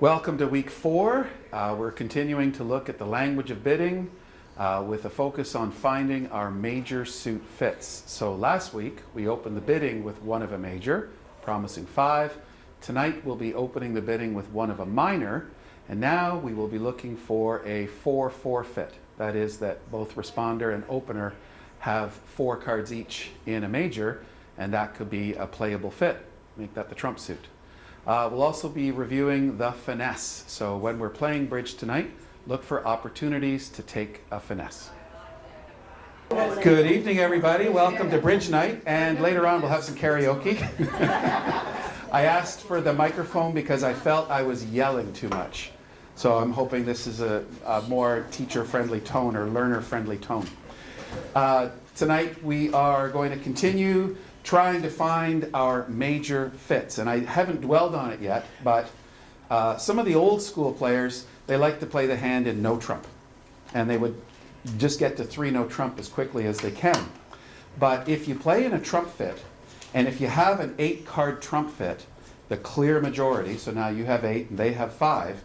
Welcome to week 4. We're continuing to look at the language of bidding with a focus on finding our major suit fits. So last week we opened the bidding with one of a major, promising 5. Tonight we'll be opening the bidding with one of a minor, and now we will be looking for a 4-4 fit. That is that both responder and opener have 4 cards each in a major, and that could be a playable fit. Make that the trump suit. We'll also be reviewing the finesse. So when we're playing bridge tonight, look for opportunities to take a finesse. Good evening, everybody. Welcome to bridge night. And later on, we'll have some karaoke. I asked for the microphone because I felt I was yelling too much. So I'm hoping this is a more teacher-friendly tone or learner-friendly tone. Tonight, we are going to continue trying to find our major fits. And I haven't dwelled on it yet, but some of the old school players, they like to play the hand in no trump. And they would just get to 3 no trump as quickly as they can. But if you play in a trump fit, and if you have an 8-card trump fit, the clear majority, so now you have 8 and they have 5,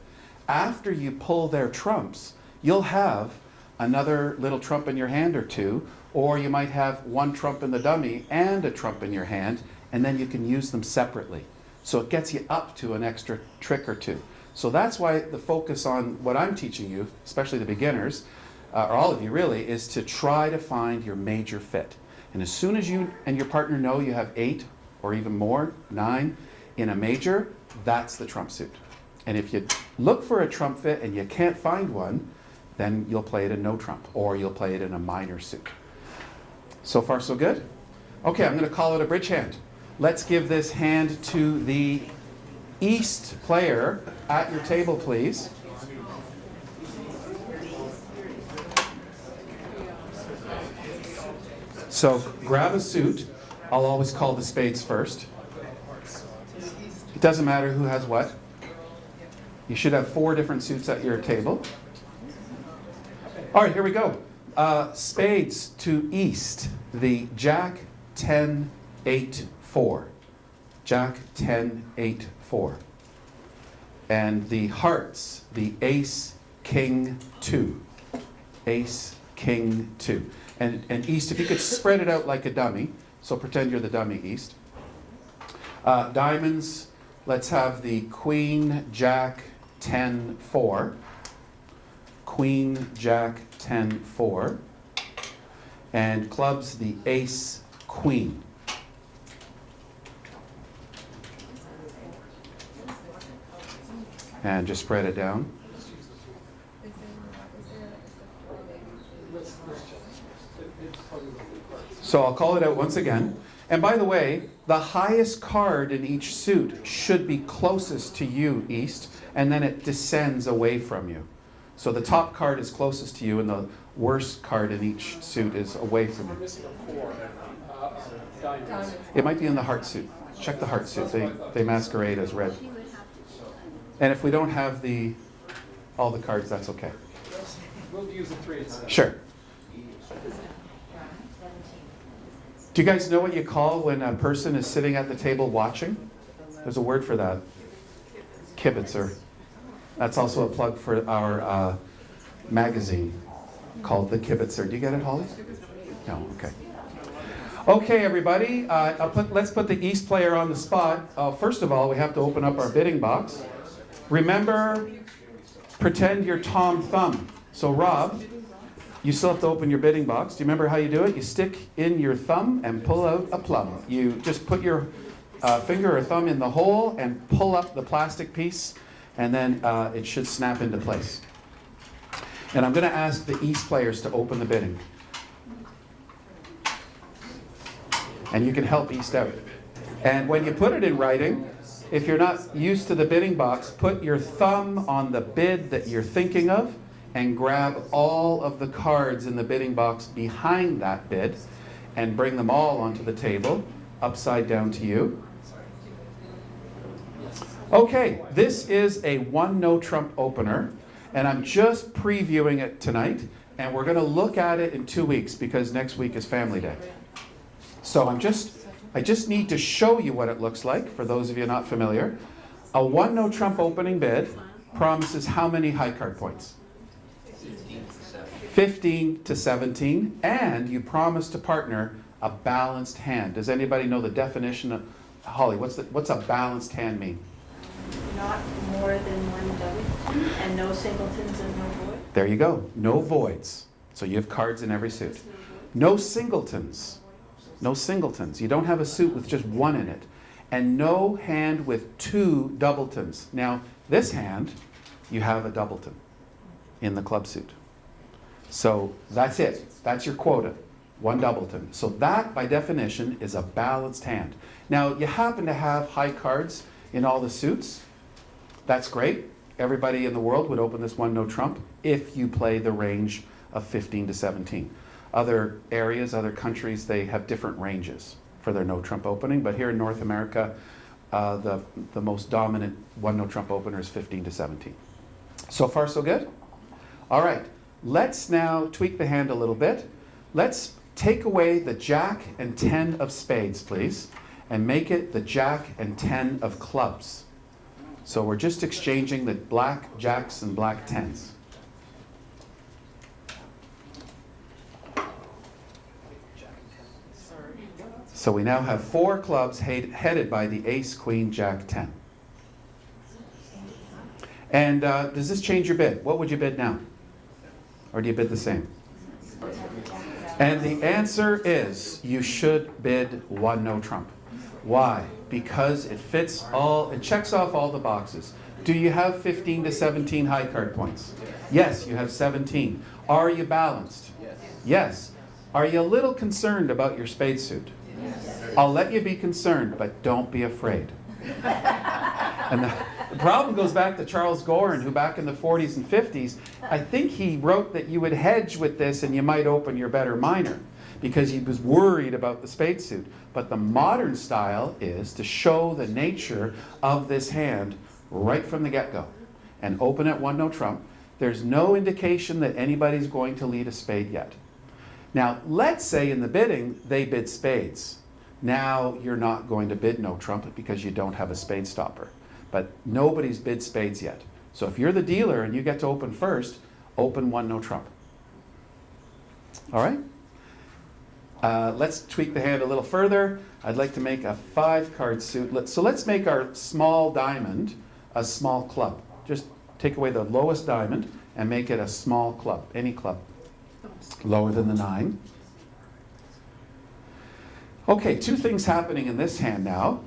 after you pull their trumps, you'll have another little trump in your hand or 2, or you might have 1 trump in the dummy and a trump in your hand, and then you can use them separately. So it gets you up to an extra trick or 2. So that's why the focus on what I'm teaching you, especially the beginners, or all of you really, is to try to find your major fit. And as soon as you and your partner know you have 8 or even more, 9 in a major, that's the trump suit. And if you look for a trump fit and you can't find one, then you'll play it in no trump, or you'll play it in a minor suit. So far, so good? Okay, I'm going to call it a bridge hand. Let's give this hand to the East player at your table, please. So grab a suit. I'll always call the spades first. It doesn't matter who has what. You should have 4 different suits at your table. All right, here we go. Spades to East, the Jack 10 8 4. Jack 10 8 4. And the hearts, the Ace King 2. Ace King 2. And East, if you could spread it out like a dummy, so pretend you're the dummy, East. Diamonds, let's have the Queen Jack 10 4. Queen Jack 10 4. And clubs, the Ace Queen. And just spread it down. So I'll call it out once again. And by the way, the highest card in each suit should be closest to you, East, and then it descends away from you. So the top card is closest to you, and the worst card in each suit is away from you. It might be in the heart suit. Check the heart suit. They masquerade as red. And if we don't have all the cards, that's okay. We'll use the 3. Sure. Do you guys know what you call when a person is sitting at the table watching? There's a word for that. Kibitzer. That's also a plug for our magazine called The Kibitzer. Do you get it, Holly? No, okay. Okay, everybody, let's put the East player on the spot. First of all, we have to open up our bidding box. Remember, pretend you're Tom Thumb. So Rob, you still have to open your bidding box. Do you remember how you do it? You stick in your thumb and pull out a plum. You just put your finger or thumb in the hole and pull up the plastic piece, and then it should snap into place. And I'm going to ask the East players to open the bidding. And you can help East out. And when you put it in writing, if you're not used to the bidding box, put your thumb on the bid that you're thinking of and grab all of the cards in the bidding box behind that bid and bring them all onto the table, upside down to you. Okay, this is a 1 no trump opener, and I'm just previewing it tonight, and we're going to look at it in 2 weeks because next week is Family Day. So I just need to show you what it looks like for those of you not familiar. A one no trump opening bid promises how many high card points? 15 to 17, and you promise to partner a balanced hand. Does anybody know the definition of, Holly, what's a balanced hand mean? Not more than one double, and no singletons and no void. There you go, no voids. So you have cards in every suit. No singletons. No singletons. You don't have a suit with just one in it. And no hand with two doubletons. Now, this hand, you have a doubleton in the club suit. So that's it. That's your quota. One doubleton. So that, by definition, is a balanced hand. Now, you happen to have high cards in all the suits. That's great. Everybody in the world would open this one no trump if you play the range of 15 to 17. Other areas, other countries, they have different ranges for their no trump opening. But here in North America, the most dominant one no trump opener is 15 to 17. So far, so good? All right. Let's now tweak the hand a little bit. Let's take away the jack and 10 of spades, please, and make it the jack and 10 of clubs. So we're just exchanging the black jacks and black tens. So we now have 4 clubs headed by the ace, queen, jack, 10. And does this change your bid? What would you bid now? Or do you bid the same? And the answer is you should bid one no trump. Why? Because it checks off all the boxes. Do you have 15 to 17 high card points? Yes, you have 17. Are you balanced? Yes. Are you a little concerned about your spade suit? I'll let you be concerned, but don't be afraid. And the problem goes back to Charles Gorin, who back in the 40s and 50s, I think he wrote that you would hedge with this and you might open your better minor because he was worried about the spade suit. But the modern style is to show the nature of this hand right from the get-go and open at one no trump. There's no indication that anybody's going to lead a spade yet. Now, let's say in the bidding they bid spades. Now you're not going to bid no trump because you don't have a spade stopper. But nobody's bid spades yet. So if you're the dealer and you get to open first, open one no trump. All right? Let's tweak the hand a little further. I'd like to make a 5-card suit. So let's make our small diamond a small club. Just take away the lowest diamond and make it a small club, any club, lower than the 9. Okay, 2 things happening in this hand now.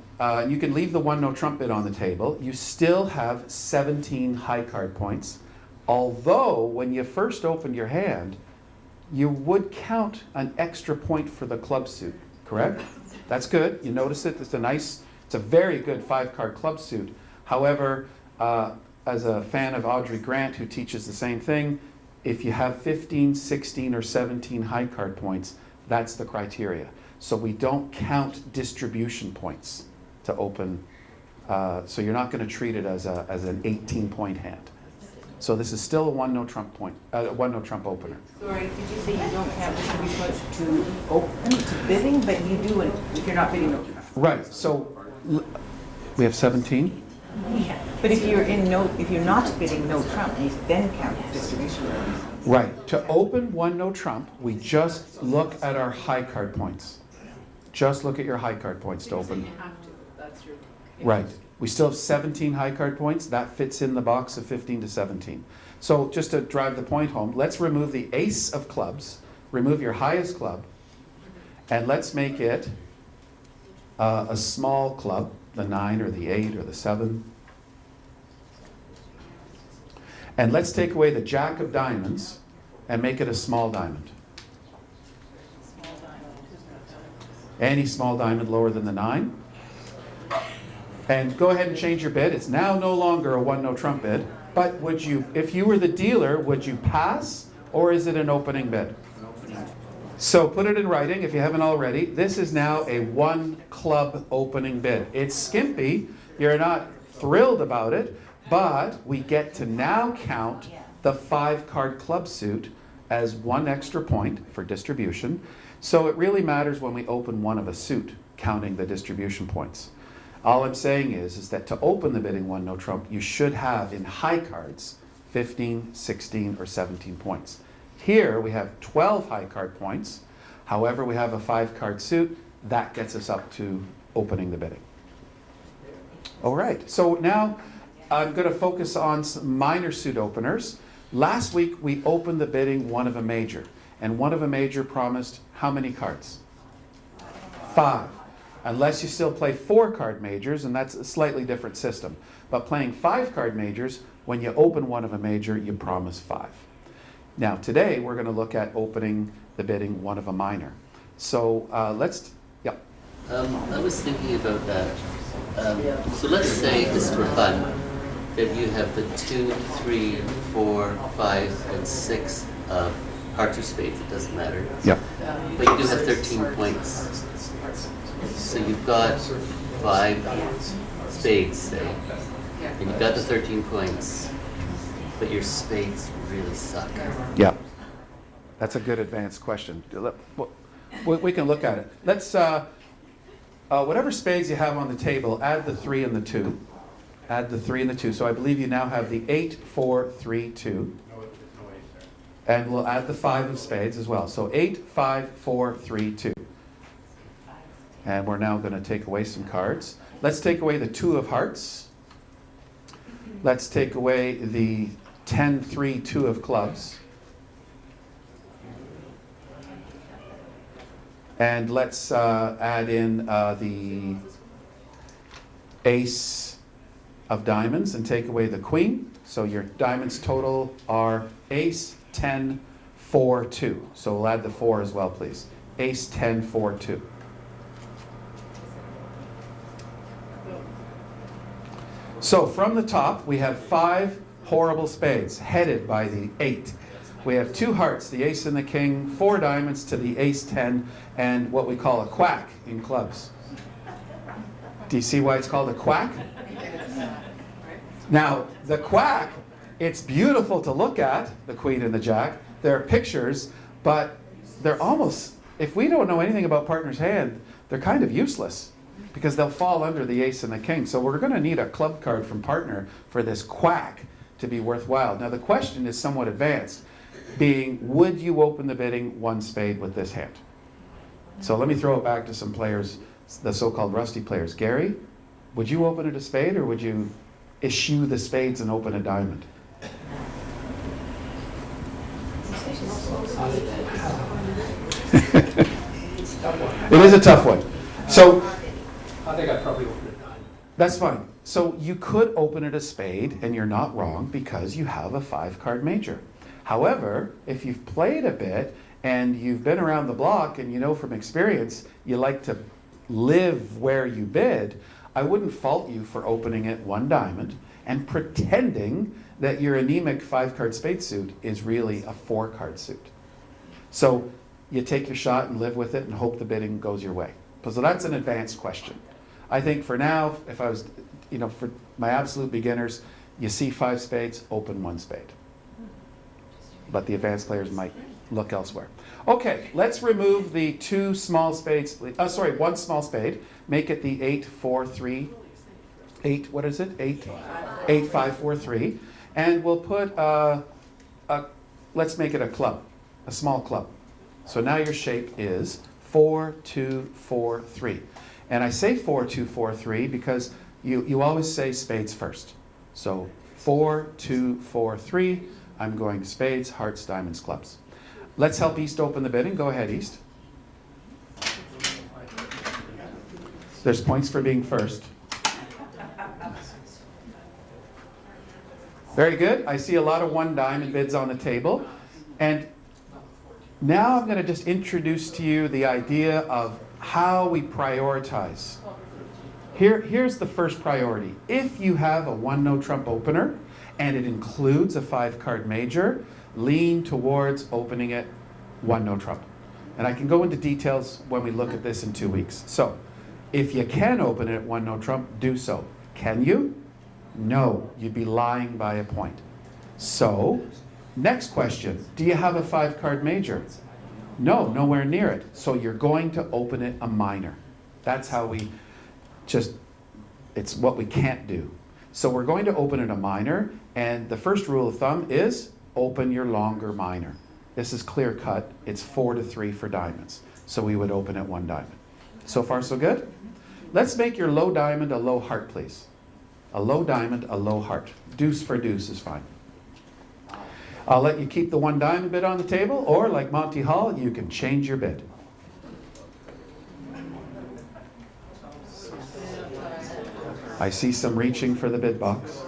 You can leave the one no trump bid on the table. You still have 17 high card points. Although, when you first opened your hand, you would count an extra point for the club suit, correct? That's good. You notice it. It's a very good 5-card club suit. However, as a fan of Audrey Grant, who teaches the same thing, if you have 15, 16, or 17 high card points, that's the criteria. So we don't count distribution points to open. So you're not going to treat it as an 18-point hand. So this is still a one no trump opener. Sorry, did you say you don't count distribution to open to bidding, but you do it if you're not bidding no trump? Right. So we have 17. Yeah. But if you're not bidding no trump, you then count distribution. Right. To open one no trump, we just look at our high card points. Just look at your high card points to open. You have to. That's your. Right. We still have 17 high card points. That fits in the box of 15 to 17. So just to drive the point home, let's remove the ace of clubs, remove your highest club, and let's make it a small club, the 9 or the 8 or the 7. And let's take away the jack of diamonds and make it a small diamond. Any small diamond lower than the 9. And go ahead and change your bid. It's now no longer a one no trump bid. But would you, if you were the dealer, would you pass or is it an opening bid? So put it in writing if you haven't already. This is now a one club opening bid. It's skimpy. You're not thrilled about it, but we get to now count the 5-card club suit as 1 extra point for distribution. So it really matters when we open one of a suit, counting the distribution points. All I'm saying is that to open the bidding one no trump, you should have in high cards 15, 16, or 17 points. Here we have 12 high card points. However, we have a 5-card suit. That gets us up to opening the bidding. All right, so now I'm going to focus on some minor suit openers. Last week we opened the bidding one of a major. And one of a major promised how many cards? 5. Unless you still play 4-card majors, and that's a slightly different system. But playing 5-card majors, when you open one of a major, you promise 5. Now today we're going to look at opening the bidding one of a minor. So I was thinking about that. So let's say, just for fun, that you have the 2, 3, 4, 5, and 6 hearts or spades, it doesn't matter. Yeah. But you do have 13 points. So you've got 5 spades, say, and you've got the 13 points, but your spades really suck. Yeah. That's a good advanced question. We can look at it. Let's, whatever spades you have on the table, add the 3 and the 2. Add the 3 and the 2. So I believe you now have the 8, 4, 3, 2. And we'll add the 5 of spades as well. So 8, 5, 4, 3, 2. And we're now going to take away some cards. Let's take away the 2 of hearts. Let's take away the 10, 3, 2 of clubs. And let's add in the ace of diamonds and take away the queen. So your diamonds total are ace, 10, 4, 2. So we'll add the 4 as well, please. Ace, 10, 4, 2. So from the top, we have 5 horrible spades, headed by the 8. We have 2 hearts, the ace and the king, 4 diamonds to the ace 10, and what we call a quack in clubs. Do you see why it's called a quack? Now, the quack, it's beautiful to look at, the queen and the jack. There are pictures, but they're almost, if we don't know anything about partner's hand, they're kind of useless because they'll fall under the ace and the king. So we're going to need a club card from partner for this quack to be worthwhile. Now, the question is somewhat advanced, being, would you open the bidding 1 spade with this hand? So let me throw it back to some players, the so-called rusty players. Gary, would you open it a spade, or would you eschew the spades and open a diamond? It is a tough one. So I think I'd probably open it 9. that's fine. So you could open it a spade, and you're not wrong because you have a 5-card major. However, if you've played a bit and you've been around the block and you know from experience you like to live where you bid, I wouldn't fault you for opening it 1 diamond and pretending that your anemic 5-card spade suit is really a 4-card suit. So you take your shot and live with it and hope the bidding goes your way. So that's an advanced question. I think for now, if I was, for my absolute beginners, you see 5 spades, open 1 spade. But the advanced players might look elsewhere. Okay, let's remove the 2 small spades. 1 small spade. Make it the 8, 4, 3. 8, what is it? 8, 5, 4, 3. And we'll put let's make it a club, a small club. So now your shape is 4, 2, 4, 3. And I say 4, 2, 4, 3 because you always say spades first. So 4, 2, 4, 3. I'm going spades, hearts, diamonds, clubs. Let's help East open the bidding. Go ahead, East. There's points for being first. Very good. I see a lot of 1 diamond bids on the table. And now I'm going to just introduce to you the idea of how we prioritize. Here's the first priority. If you have a 1 no trump opener, and it includes a 5-card major, lean towards opening it 1 no trump. And I can go into details when we look at this in 2 weeks. So, if you can open it at 1 no trump, do so. Can you? No, you'd be lying by a point. So, next question, do you have a 5-card major? No, nowhere near it. So you're going to open it a minor. That's how we just It's what we can't do. So we're going to open it a minor, and the first rule of thumb is open your longer minor. This is clear cut. It's 4 to 3 for diamonds. So we would open at 1 diamond. So far, so good? Let's make your low diamond a low heart, please. A low diamond, a low heart. Deuce for deuce is fine. I'll let you keep the 1 diamond bid on the table, or like Monty Hall, you can change your bid. I see some reaching for the bid box.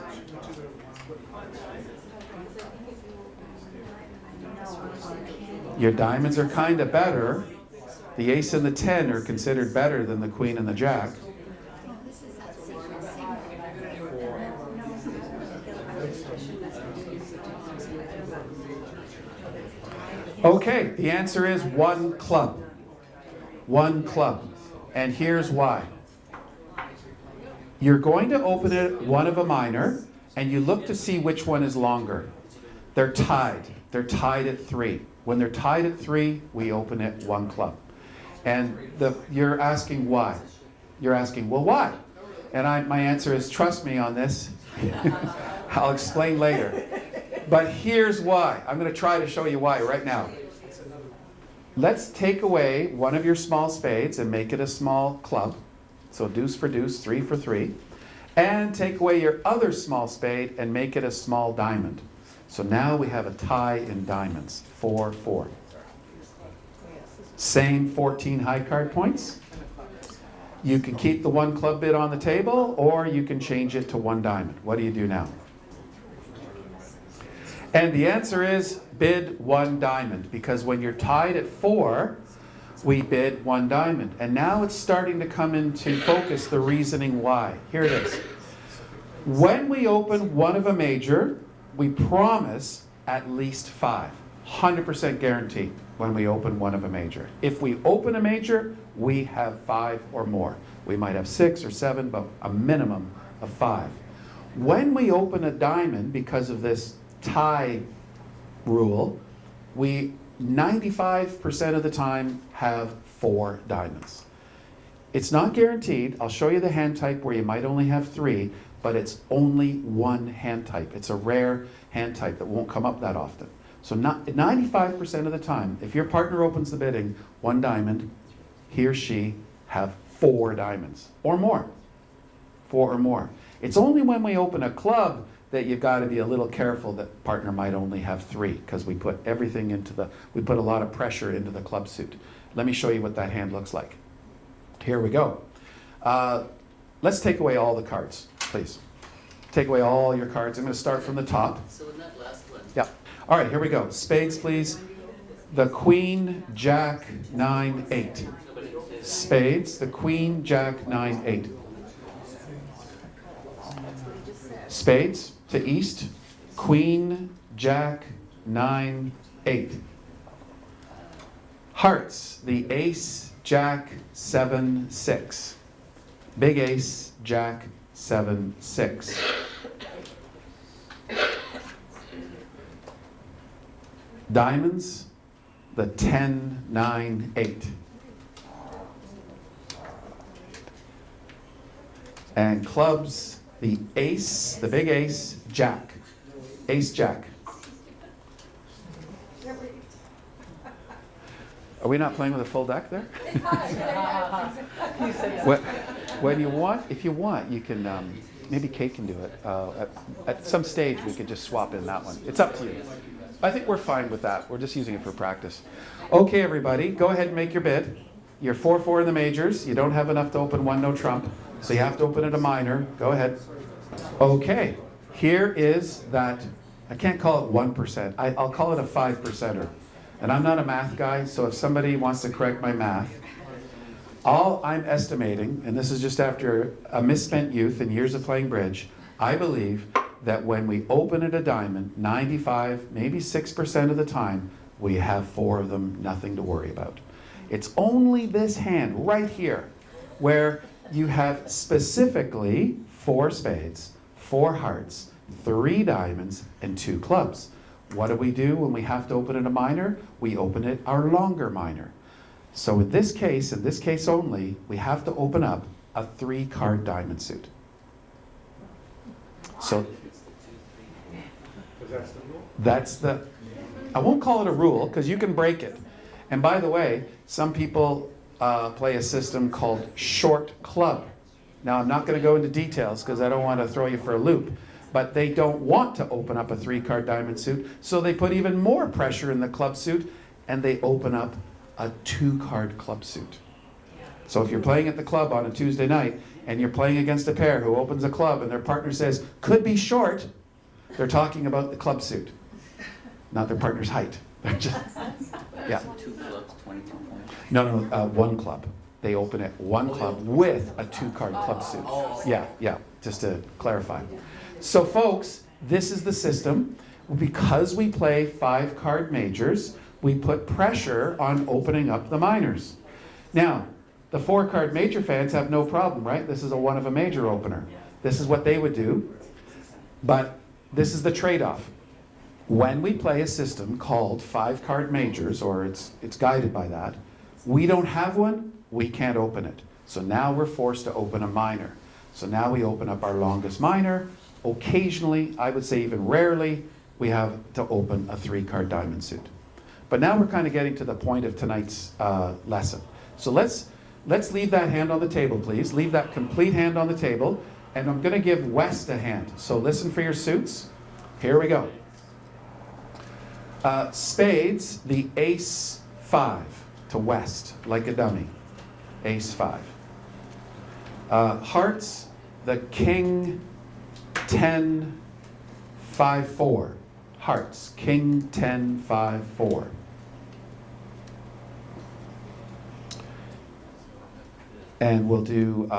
Your diamonds are kind of better. The ace and the 10 are considered better than the queen and the jack. Okay, the answer is 1 club. 1 club. And here's why. You're going to open it one of a minor, and you look to see which one is longer. They're tied. They're tied at 3. When they're tied at 3, we open it 1 club. And you're asking why. You're asking, well, why? And my answer is, trust me on this. I'll explain later. But here's why. I'm going to try to show you why right now. Let's take away one of your small spades and make it a small club. So deuce for deuce, 3 for 3. And take away your other small spade and make it a small diamond. So now we have a tie in diamonds, 4-4. Same 14 high card points. You can keep the 1 club bid on the table, or you can change it to 1 diamond. What do you do now? And the answer is bid 1 diamond, because when you're tied at 4, we bid 1 diamond. And now it's starting to come into focus the reasoning why. Here it is. When we open one of a major, we promise at least 5. 100% guarantee when we open one of a major. If we open a major, we have 5 or more. We might have 6 or 7, but a minimum of 5. When we open a diamond, because of this tie rule, we 95% of the time have 4 diamonds. It's not guaranteed. I'll show you the hand type where you might only have 3, but it's only 1 hand type. It's a rare hand type that won't come up that often. So 95% of the time, if your partner opens the bidding 1 diamond, he or she have 4 diamonds or more. 4 or more. It's only when we open a club that you've got to be a little careful that partner might only have 3, because we put everything we put a lot of pressure into the club suit. Let me show you what that hand looks like. Here we go. Let's take away all the cards, please. Take away all your cards. I'm going to start from the top. So in that last one. Yeah. All right, here we go. Spades, please. The queen, jack, 9, 8. Spades, the queen, jack, 9, 8. Spades to east, queen, jack, 9, 8. Hearts, the ace, jack, 7, 6. Big ace, jack, 7, 6. Diamonds, the 10, 9, 8. And clubs, the ace, the big ace, jack. Ace, jack. Are we not playing with a full deck there? When you want, if you want, you can, maybe Kate can do it. At some stage, we could just swap in that one. It's up to you. I think we're fine with that. We're just using it for practice. Okay, everybody, go ahead and make your bid. You're 4-4 in the majors. You don't have enough to open 1 no trump, so you have to open it a minor. Go ahead. Okay, here is that, I can't call it 1%. I'll call it a 5%er. And I'm not a math guy, so if somebody wants to correct my math, all I'm estimating, and this is just after a misspent youth and years of playing bridge, I believe that when we open at a diamond, 95, maybe 6% of the time, we have 4 of them, nothing to worry about. It's only this hand right here where you have specifically 4 spades, 4 hearts, 3 diamonds, and 2 clubs. What do we do when we have to open it a minor? We open it our longer minor. So in this case only, we have to open up a 3-card diamond suit. So that's the, I won't call it a rule because you can break it. And by the way, some people play a system called short club. Now I'm not going to go into details because I don't want to throw you for a loop, but they don't want to open up a 3-card diamond suit, so they put even more pressure in the club suit and they open up a 2-card club suit. So if you're playing at the club on a Tuesday night and you're playing against a pair who opens a club and their partner says, could be short, they're talking about the club suit, not their partner's height. They're just, yeah. 2 clubs, 22 points. No, 1 club. They open it 1 club with a 2-card club suit. Yeah, just to clarify. So folks, this is the system. Because we play 5-card majors, we put pressure on opening up the minors. Now, the 4-card major fans have no problem, right? This is a 1 of a major opener. This is what they would do. But this is the trade-off. When we play a system called 5-card majors, or it's guided by that, we don't have one, we can't open it. So now we're forced to open a minor. So now we open up our longest minor. Occasionally, I would say even rarely, we have to open a 3-card diamond suit. But now we're kind of getting to the point of tonight's lesson. So let's leave that hand on the table, please. Leave that complete hand on the table. And I'm going to give West a hand. So listen for your suits. Here we go. Spades, the ace 5 to West, like a dummy. Ace 5. Hearts, the king 10 5 4. Hearts, king 10 5 4. And we'll do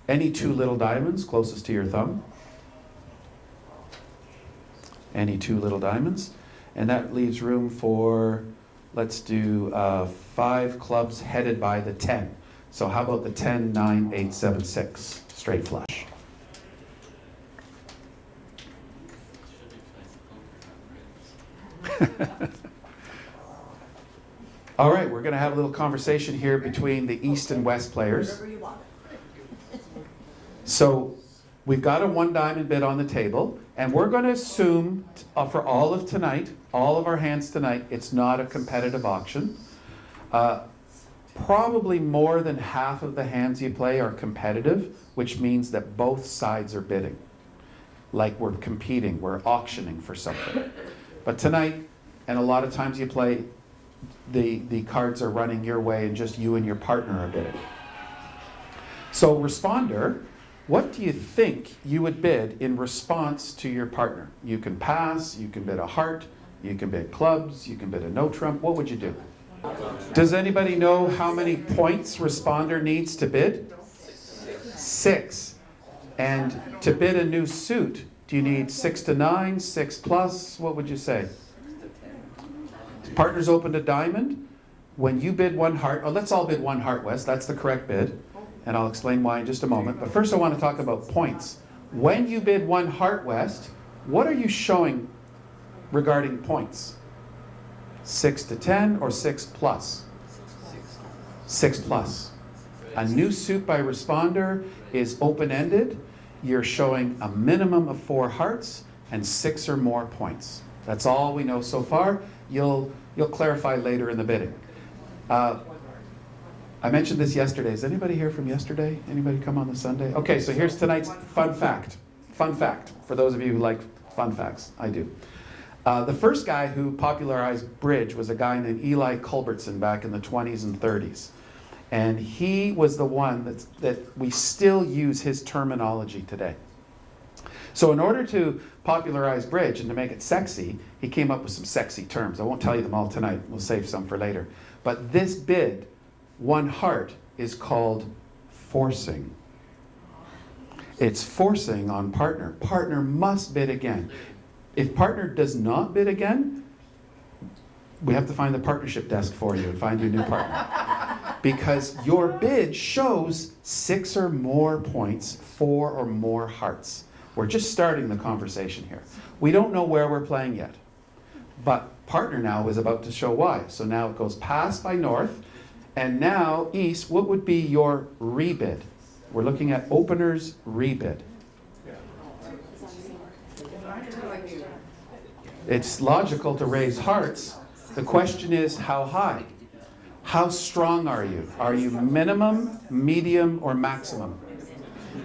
any 2 little diamonds closest to your thumb. Any 2 little diamonds. And that leaves room for, let's do 5 clubs headed by the 10. So how about the 10, 9, 8, 7, 6, straight flush. All right, we're going to have a little conversation here between the East and West players. So we've got a 1 diamond bid on the table, and we're going to assume for all of tonight, all of our hands tonight, it's not a competitive auction. Probably more than half of the hands you play are competitive, which means that both sides are bidding. Like we're competing, we're auctioning for something. But tonight, and a lot of times you play, the cards are running your way and just you and your partner are bidding. So responder, what do you think you would bid in response to your partner? You can pass, you can bid a heart, you can bid clubs, you can bid a no trump. What would you do? Does anybody know how many points responder needs to bid? 6. And to bid a new suit, do you need 6 to 9, 6 plus? What would you say? Partners opened a diamond. When you bid 1 heart, let's all bid 1 heart, West. That's the correct bid. And I'll explain why in just a moment. But first I want to talk about points. When you bid 1 heart, West, what are you showing regarding points? 6 to 10 or 6 plus? 6 plus. A new suit by responder is open-ended. You're showing a minimum of 4 hearts and 6 or more points. That's all we know so far. You'll clarify later in the bidding. I mentioned this yesterday. Is anybody here from yesterday? Anybody come on the Sunday? Okay, so here's tonight's fun fact. Fun fact, for those of you who like fun facts. I do. The first guy who popularized bridge was a guy named Eli Culbertson back in the 20s and 30s. And he was the one that we still use his terminology today. So in order to popularize bridge and to make it sexy, he came up with some sexy terms. I won't tell you them all tonight. We'll save some for later. But this bid, 1 heart, is called forcing. It's forcing on partner. Partner must bid again. If partner does not bid again, we have to find the partnership desk for you and find you a new partner. Because your bid shows 6 or more points, 4 or more hearts. We're just starting the conversation here. We don't know where we're playing yet. But partner now is about to show why. So now it goes pass by North. And now East, what would be your rebid? We're looking at opener's rebid. It's logical to raise hearts. The question is, how high? How strong are you? Are you minimum, medium, or maximum?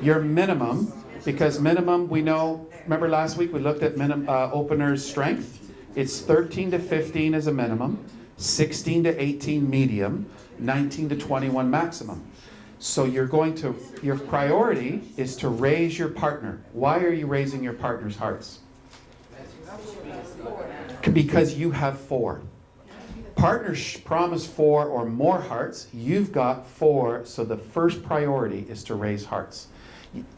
You're minimum, because minimum, we know, remember last week we looked at opener's strength? It's 13 to 15 as a minimum, 16 to 18 medium, 19 to 21 maximum. So your priority is to raise your partner. Why are you raising your partner's hearts? Because you have 4. Partners promise 4 or more hearts. You've got 4, so the first priority is to raise hearts.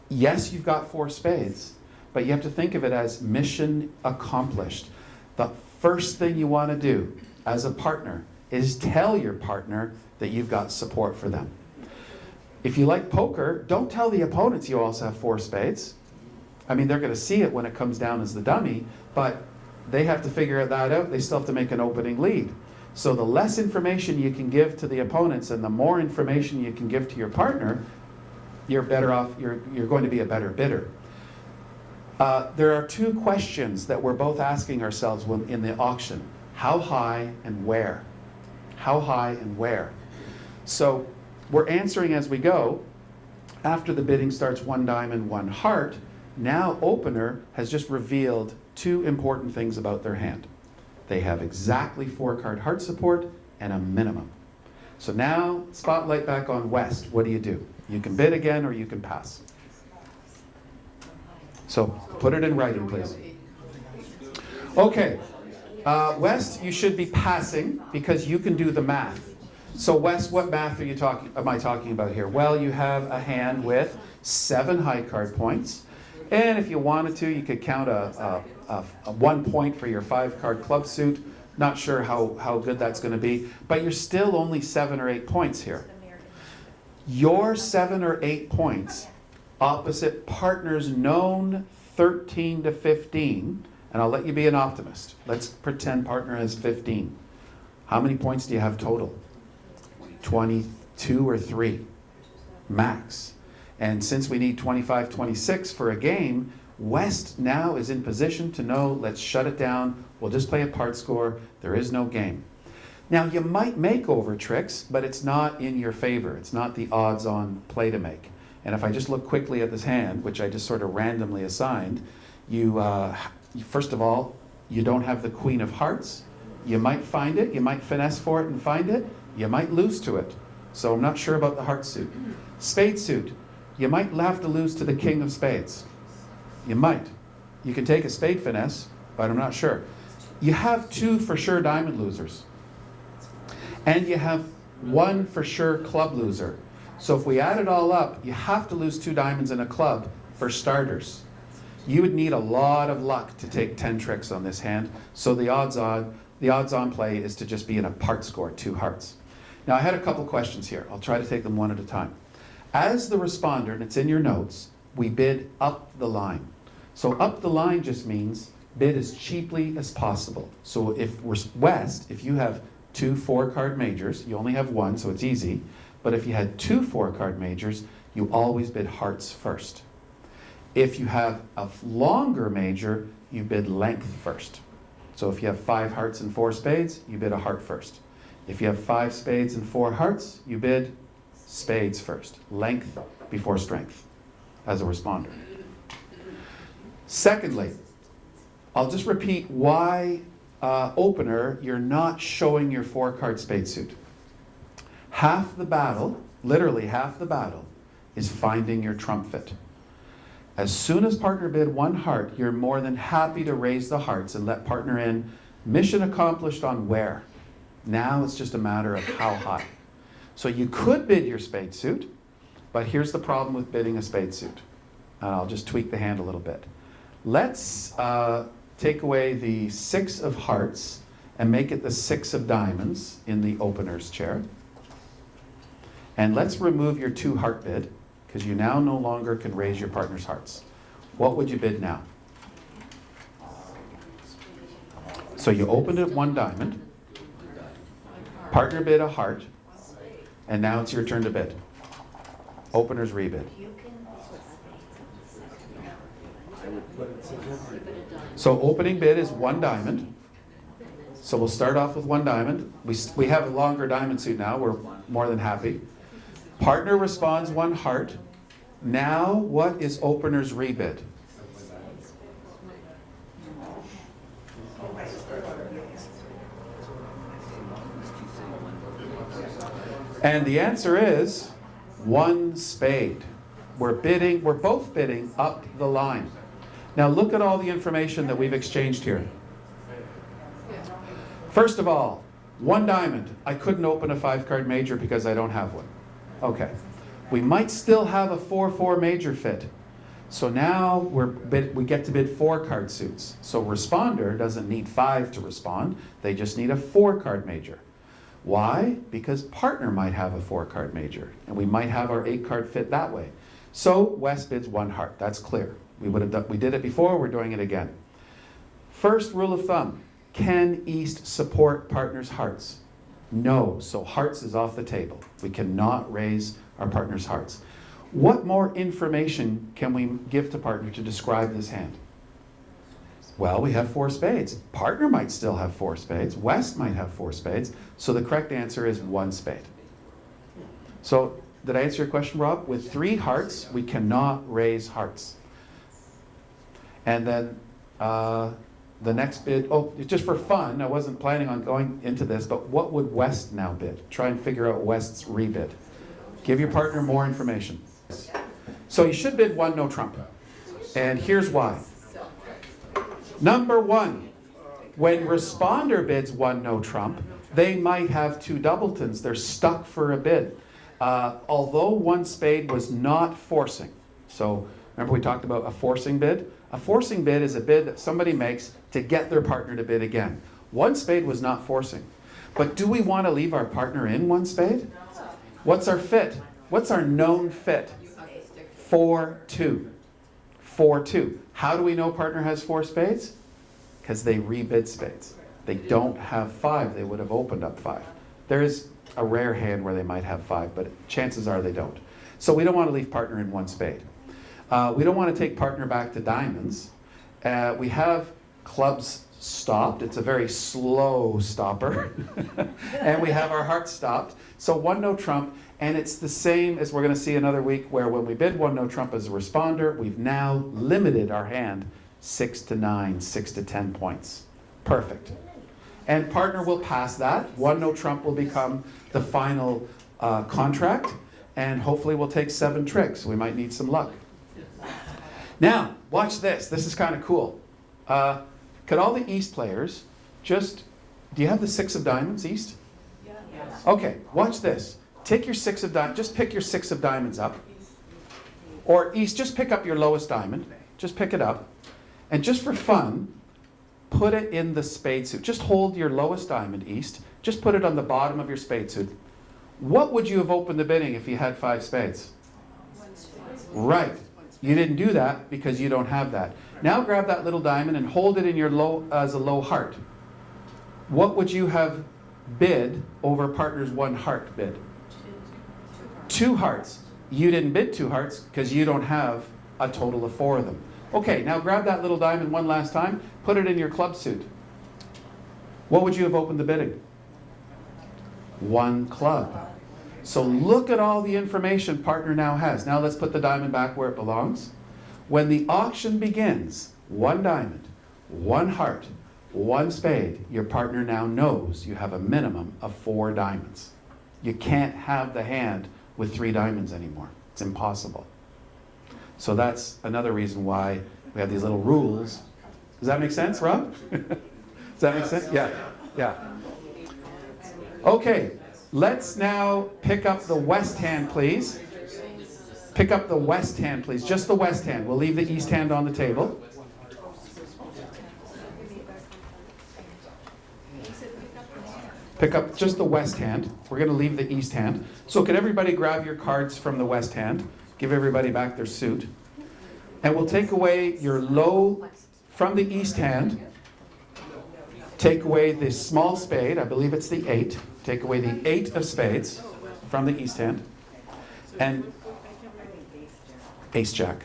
Yes, you've got 4 spades, but you have to think of it as mission accomplished. The first thing you want to do as a partner is tell your partner that you've got support for them. If you like poker, don't tell the opponents you also have 4 spades. I mean, they're going to see it when it comes down as the dummy, but they have to figure that out. They still have to make an opening lead. So the less information you can give to the opponents and the more information you can give to your partner, you're better off, you're going to be a better bidder. There are 2 questions that we're both asking ourselves in the auction. How high and where? How high and where? So we're answering as we go. After the bidding starts 1 diamond, 1 heart, now opener has just revealed 2 important things about their hand. They have exactly 4 card heart support and a minimum. So now, spotlight back on West. What do? You can bid again or you can pass. So put it in writing, please. Okay, West, you should be passing because you can do the math. So West, what math am I talking about here? Well, you have a hand with 7 high card points. And if you wanted to, you could count a 1 point for your 5 card club suit. Not sure how good that's going to be, but you're still only 7 or 8 points here. Your 7 or 8 points opposite partner's known 13 to 15, and I'll let you be an optimist. Let's pretend partner has 15. How many points do you have total? 22 or 3 max. And since we need 25, 26 for a game, West now is in position to know, let's shut it down. We'll just play a part score. There is no game. Now, you might make over tricks, but it's not in your favor. It's not the odds-on play to make. And if I just look quickly at this hand, which I just sort of randomly assigned, first of all, you don't have the Queen of Hearts. You might find it. You might finesse for it and find it. You might lose to it. So I'm not sure about the heart suit. Spade suit. You might have to lose to the King of Spades. You might. You can take a spade finesse, but I'm not sure. You have 2 for sure diamond losers. And you have 1 for sure club loser. So if we add it all up, you have to lose 2 diamonds and a club for starters. You would need a lot of luck to take 10 tricks on this hand. So the odds-on play is to just be in a part score, 2 hearts. Now I had a couple questions here. I'll try to take them one at a time. As the responder, and it's in your notes, we bid up the line. So up the line just means bid as cheaply as possible. So if we're West, if you have 2 4-card majors, you only have 1, so it's easy. But if you had 2 4-card majors, you always bid hearts first. If you have a longer major, you bid length first. So if you have 5 hearts and 4 spades, you bid a heart first. If you have 5 spades and 4 hearts, you bid spades first. Length before strength as a responder. Secondly, I'll just repeat why opener, you're not showing your 4-card spade suit. Half the battle, literally half the battle, is finding your trump fit. As soon as partner bid 1 heart, you're more than happy to raise the hearts and let partner in. Mission accomplished on where. Now it's just a matter of how high. So you could bid your spade suit, but here's the problem with bidding a spade suit. I'll just tweak the hand a little bit. Let's take away the 6 of hearts and make it the 6 of diamonds in the opener's chair. And let's remove your 2 heart bid, because you now no longer can raise your partner's hearts. What would you bid now? So you opened at 1 diamond, partner bid a heart, and now it's your turn to bid. Opener's rebid. So opening bid is one diamond. So we'll start off with one diamond. We have a longer diamond suit now. We're more than happy. Partner responds one heart. Now, what is opener's rebid? And the answer is one spade. We're both bidding up the line. Now look at all the information that we've exchanged here. First of all, one diamond. I couldn't open a 5-card major because I don't have one. Okay. We might still have a 4-4 major fit. So now we get to bid 4-card suits. So responder doesn't need 5 to respond. They just need a 4-card major. Why? Because partner might have a 4-card major, and we might have our 8-card fit that way. So West bids one heart. That's clear. We did it before. We're doing it again. First rule of thumb: can East support partner's hearts? No. So hearts is off the table. We cannot raise our partner's hearts. What more information can we give to partner to describe this hand? Well, we have 4 spades. Partner might still have 4 spades. West might have 4 spades. So the correct answer is 1 spade. So did I answer your question, Rob? With 3 hearts, we cannot raise hearts. And then the next bid, just for fun, I wasn't planning on going into this, but what would West now bid? Try and figure out West's rebid. Give your partner more information. So you should bid 1 no trump. And here's why. Number 1, when responder bids 1 no trump, they might have 2 doubletons. They're stuck for a bid. Although 1 spade was not forcing. So remember we talked about a forcing bid? A forcing bid is a bid that somebody makes to get their partner to bid again. 1 spade was not forcing. But do we want to leave our partner in 1 spade? What's our fit? What's our known fit? 4-2. 4-2. How do we know partner has 4 spades? Because they rebid spades. They don't have 5. They would have opened up 5. There is a rare hand where they might have 5, but chances are they don't. So we don't want to leave partner in 1 spade. We don't want to take partner back to diamonds. We have clubs stopped. It's a very slow stopper. And we have our hearts stopped. So 1 no trump. And it's the same as we're going to see another week, where when we bid 1 no trump as a responder, we've now limited our hand 6 to 9, 6 to 10 points. Perfect. And partner will pass that. 1 no trump will become the final contract, and hopefully we'll take 7 tricks. We might need some luck. Now, watch this. This is kind of cool. Could all the East players do you have the 6 of diamonds, East? Yeah. Okay, watch this. Take your 6 of diamonds, just pick your 6 of diamonds up. Or East, just pick up your lowest diamond. Just pick it up. And just for fun, put it in the spade suit. Just hold your lowest diamond, East. Just put it on the bottom of your spade suit. What would you have opened the bidding if you had 5 spades? Right. You didn't do that because you don't have that. Now grab that little diamond and hold it in your as a low heart. What would you have bid over partner's 1 heart bid? 2 hearts. You didn't bid 2 hearts because you don't have a total of 4 of them. Okay, now grab that little diamond one last time, put it in your club suit. What would you have opened the bidding? 1 club. So look at all the information partner now has. Now let's put the diamond back where it belongs. When the auction begins, 1 diamond, 1 heart, 1 spade, your partner now knows you have a minimum of 4 diamonds. You can't have the hand with 3 diamonds anymore. It's impossible. So that's another reason why we have these little rules. Does that make sense, Rob? Does that make sense? Yeah. Okay, let's now pick up the West hand, please. Pick up the West hand, please. Just the West hand. We'll leave the East hand on the table. Pick up just the West hand. We're going to leave the East hand. So can everybody grab your cards from the West hand? Give everybody back their suit. And we'll take away your low from the East hand. Take away the small spade. I believe it's the 8. Take away the 8 of spades from the East hand. And Ace Jack.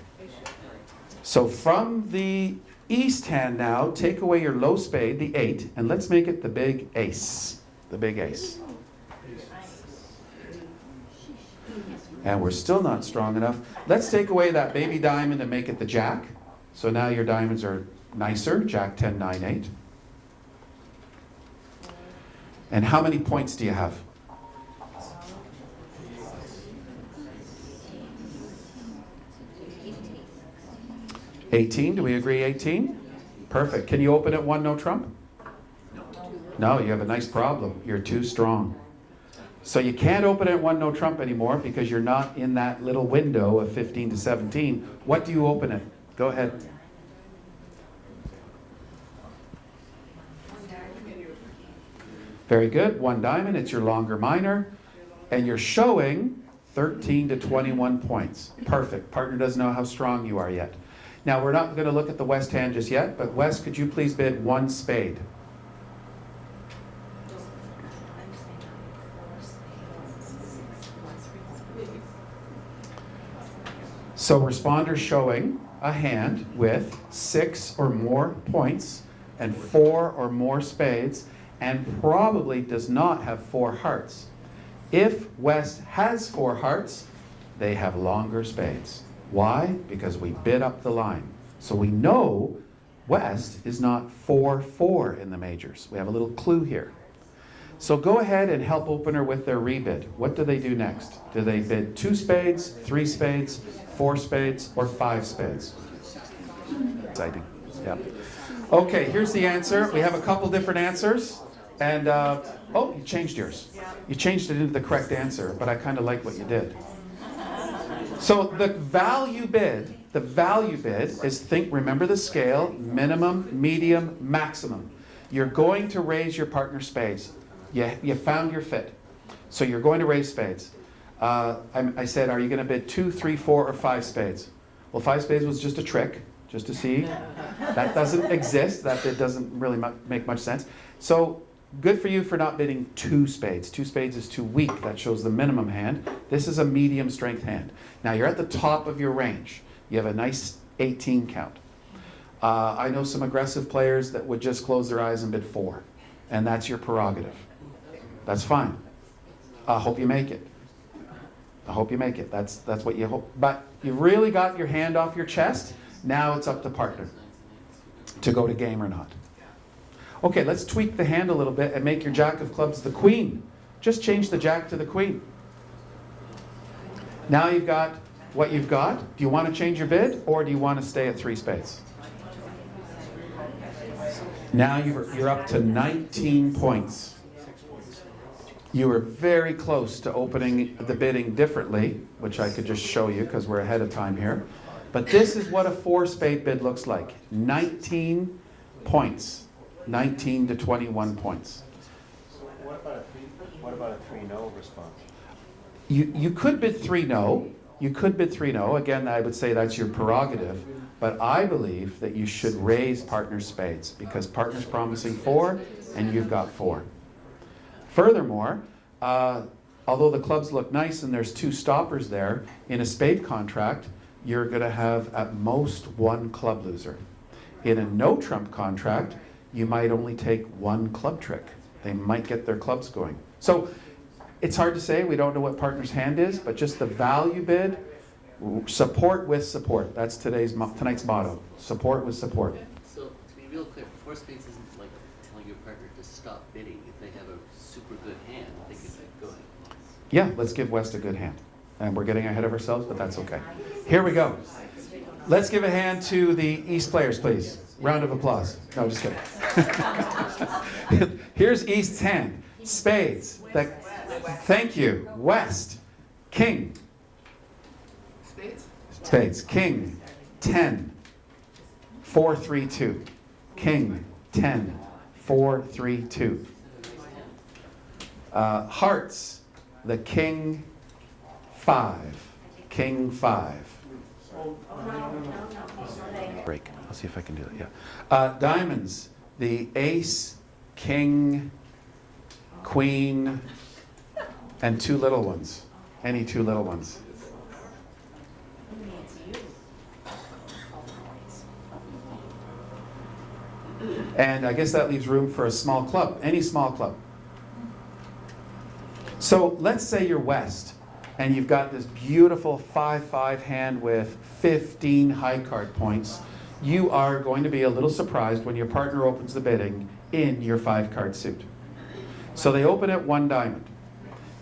So from the east hand now, take away your low spade, the 8, and let's make it the big ace. The big ace. And we're still not strong enough. Let's take away that baby diamond and make it the jack. So now your diamonds are nicer, jack 10, 9, 8. And how many points do you have? 18, do we agree 18? Perfect. Can you open at 1 no trump? No, you have a nice problem. You're too strong. So you can't open at 1 no trump anymore because you're not in that little window of 15 to 17. What do you open it? Go ahead. Very good. 1 diamond. It's your longer minor. And you're showing 13 to 21 points. Perfect. Partner doesn't know how strong you are yet. Now, we're not going to look at the west hand just yet, but West, could you please bid 1 spade? So responder showing a hand with 6 or more points and 4 or more spades and probably does not have 4 hearts. If West has 4 hearts, they have longer spades. Why? Because we bid up the line. So we know West is not 4-4 in the majors. We have a little clue here. So go ahead and help opener with their rebid. What do they do next? Do they bid 2 spades, 3 spades, 4 spades, or 5 spades? Exciting. Yeah. Okay, here's the answer. We have a couple different answers. And, oh, you changed yours. You changed it into the correct answer, but I kind of like what you did. So the value bid is, remember the scale, minimum, medium, maximum. You're going to raise your partner's spades. You found your fit. So you're going to raise spades. I said, are you going to bid 2, 3, 4, or 5 spades? Well, 5 spades was just a trick, just to see. That doesn't exist. That bid doesn't really make much sense. So good for you for not bidding 2 spades. 2 spades is too weak. That shows the minimum hand. This is a medium strength hand. Now you're at the top of your range. You have a nice 18 count. I know some aggressive players that would just close their eyes and bid 4. And that's your prerogative. That's fine. I hope you make it. I hope you make it. That's what you hope. But you've really got your hand off your chest. Now it's up to partner to go to game or not. Okay, let's tweak the hand a little bit and make your jack of clubs the queen. Just change the jack to the queen. Now you've got what you've got. Do you want to change your bid or do you want to stay at 3 spades? Now you're up to 19 points. You were very close to opening the bidding differently, which I could just show you because we're ahead of time here. But this is what a 4 spade bid looks like. 19 points. 19 to 21 points. So what about a 3 no response? You could bid 3 no. You could bid 3 no. Again, I would say that's your prerogative. But I believe that you should raise partner's spades because partner's promising 4 and you've got 4. Furthermore, although the clubs look nice and there's 2 stoppers there, in a spade contract, you're going to have at most 1 club loser. In a no trump contract, you might only take 1 club trick. They might get their clubs going. So it's hard to say. We don't know what partner's hand is, but just the value bid, support with support. That's tonight's motto. Support with support. So to be real clear, 4 spades isn't like telling your partner to stop bidding. If they have a super good hand, they can say, go ahead. Yeah, let's give West a good hand. And we're getting ahead of ourselves, but that's okay. Here we go. Let's give a hand to the East players, please. Round of applause. No, just kidding. Here's East's hand. Spades. Thank you. West. King. Spades. King. 10. 4, 3, 2. King. 10. 4, 3, 2. Hearts. The King. 5. King 5. Break. I'll see if I can do it. Yeah. Diamonds. The Ace, King, Queen, and 2 little ones. Any 2 little ones. And I guess that leaves room for a small club, any small club. So let's say you're West, and you've got this beautiful 5-5 hand with 15 high card points. You are going to be a little surprised when your partner opens the bidding in your 5-card suit. So they open at 1 diamond.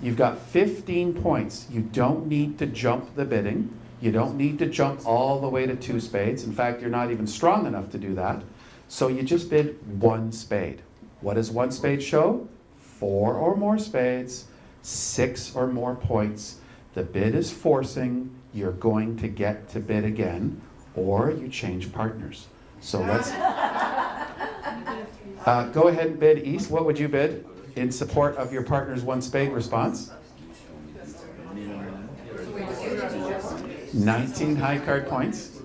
You've got 15 points. You don't need to jump the bidding. You don't need to jump all the way to 2 spades. In fact, you're not even strong enough to do that. So you just bid 1 spade. What does 1 spade show? 4 or more spades, 6 or more points. The bid is forcing. You're going to get to bid again, or you change partners. So let's go ahead and bid East. What would you bid in support of your partner's 1 spade response? 19 high card points.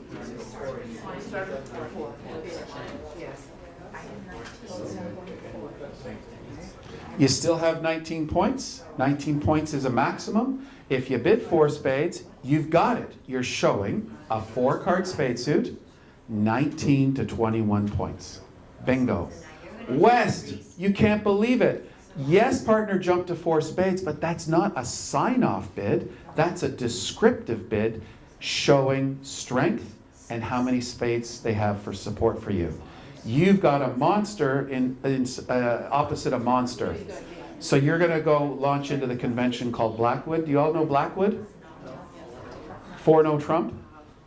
You still have 19 points. 19 points is a maximum. If you bid 4 spades, you've got it. You're showing a 4-card spade suit, 19 to 21 points. Bingo. West, you can't believe it. Yes, partner jumped to 4 spades, but that's not a sign-off bid. That's a descriptive bid showing strength and how many spades they have for support for you. You've got a monster opposite a monster. So you're going to go launch into the convention called Blackwood. Do you all know Blackwood? 4 no trump,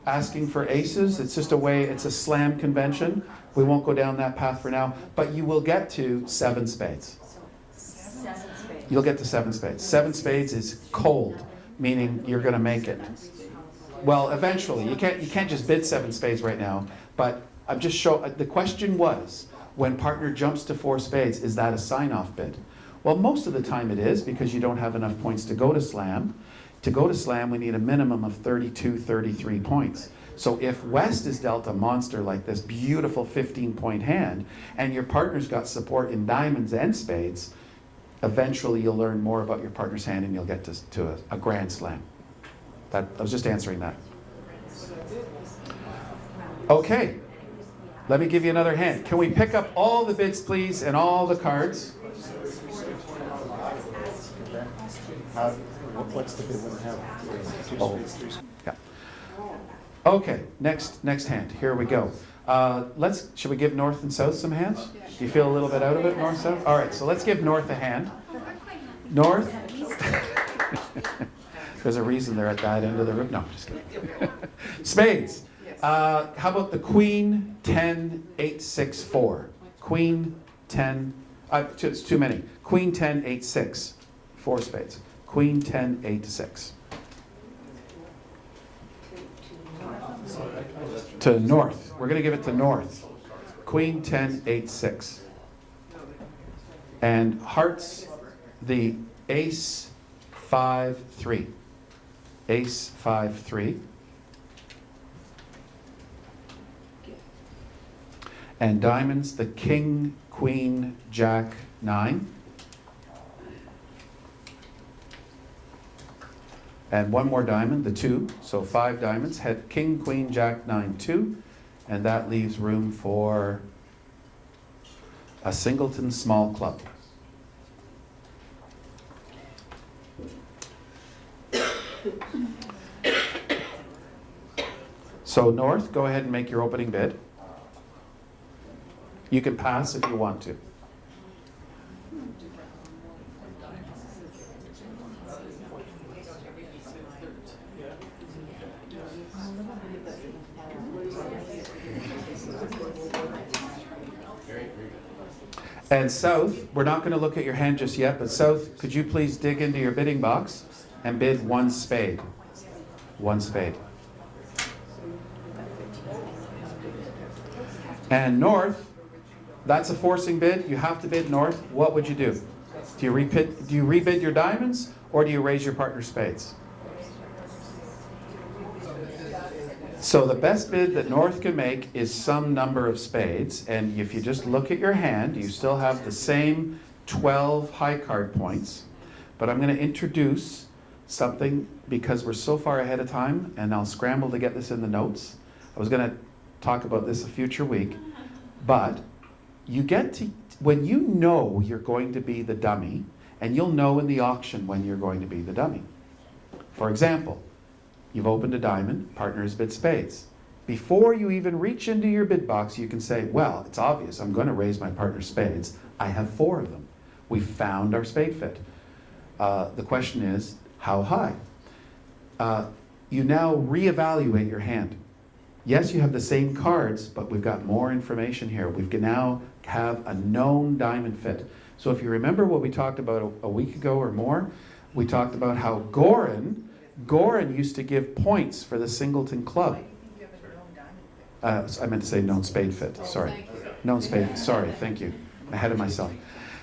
asking for aces. It's just a way, it's a slam convention. We won't go down that path for now, but you will get to 7 spades. 7 spades. You'll get to 7 spades. 7 spades is cold, meaning you're going to make it. Well, eventually. You can't just bid 7 spades right now, but I'm just the question was, when partner jumps to 4 spades, is that a sign-off bid? Well, most of the time it is, because you don't have enough points to go to slam. To go to slam, we need a minimum of 32, 33 points. So if West is dealt a monster like this beautiful 15-point hand, and your partner's got support in diamonds and spades, eventually you'll learn more about your partner's hand and you'll get to a grand slam. I was just answering that. Okay, let me give you another hand. Can we pick up all the bids, please, and all the cards? What's the bid when we have 2 Oh. spades, 3 spades? Yeah. Okay, next hand. Here we go. Should we give North and South some hands? Do you feel a little bit out of it, North, South? All right, so let's give North a hand. North. There's a reason they're at that end of the room. No, I'm just kidding. Spades. How about the Queen 10 8 6 4? Queen 10. It's too many. Queen 10 8 6. 4 spades. Queen 10 8 6. To North. We're going to give it to North. Queen 10 8 6. And hearts, the Ace 5 3. Ace 5 3. And diamonds, the King Queen Jack 9. And one more diamond, the 2. So 5 diamonds. Head King Queen Jack 9 2. And that leaves room for a singleton small club. So North, go ahead and make your opening bid. You can pass if you want to. And South, we're not going to look at your hand just yet, but South, could you please dig into your bidding box and bid 1 spade? 1 spade. And North, that's a forcing bid. You have to bid North. What would you do? Do you rebid your diamonds, or do you raise your partner's spades? So the best bid that North can make is some number of spades, and if you just look at your hand, you still have the same 12 high card points. But I'm going to introduce something because we're so far ahead of time, and I'll scramble to get this in the notes. I was going to talk about this a future week, but you get to, when you know you're going to be the dummy, and you'll know in the auction when you're going to be the dummy. For example, you've opened a diamond, partner has bid spades. Before you even reach into your bid box, you can say, well, it's obvious, I'm going to raise my partner's spades. I have 4 of them. We found our spade fit. The question is, how high? You now reevaluate your hand. Yes, you have the same cards, but we've got more information here. We can now have a known diamond fit. So if you remember what we talked about a week ago or more, we talked about how Goran used to give points for the singleton club. I meant to say known spade fit, sorry. Known spade, sorry, thank you. Ahead of myself.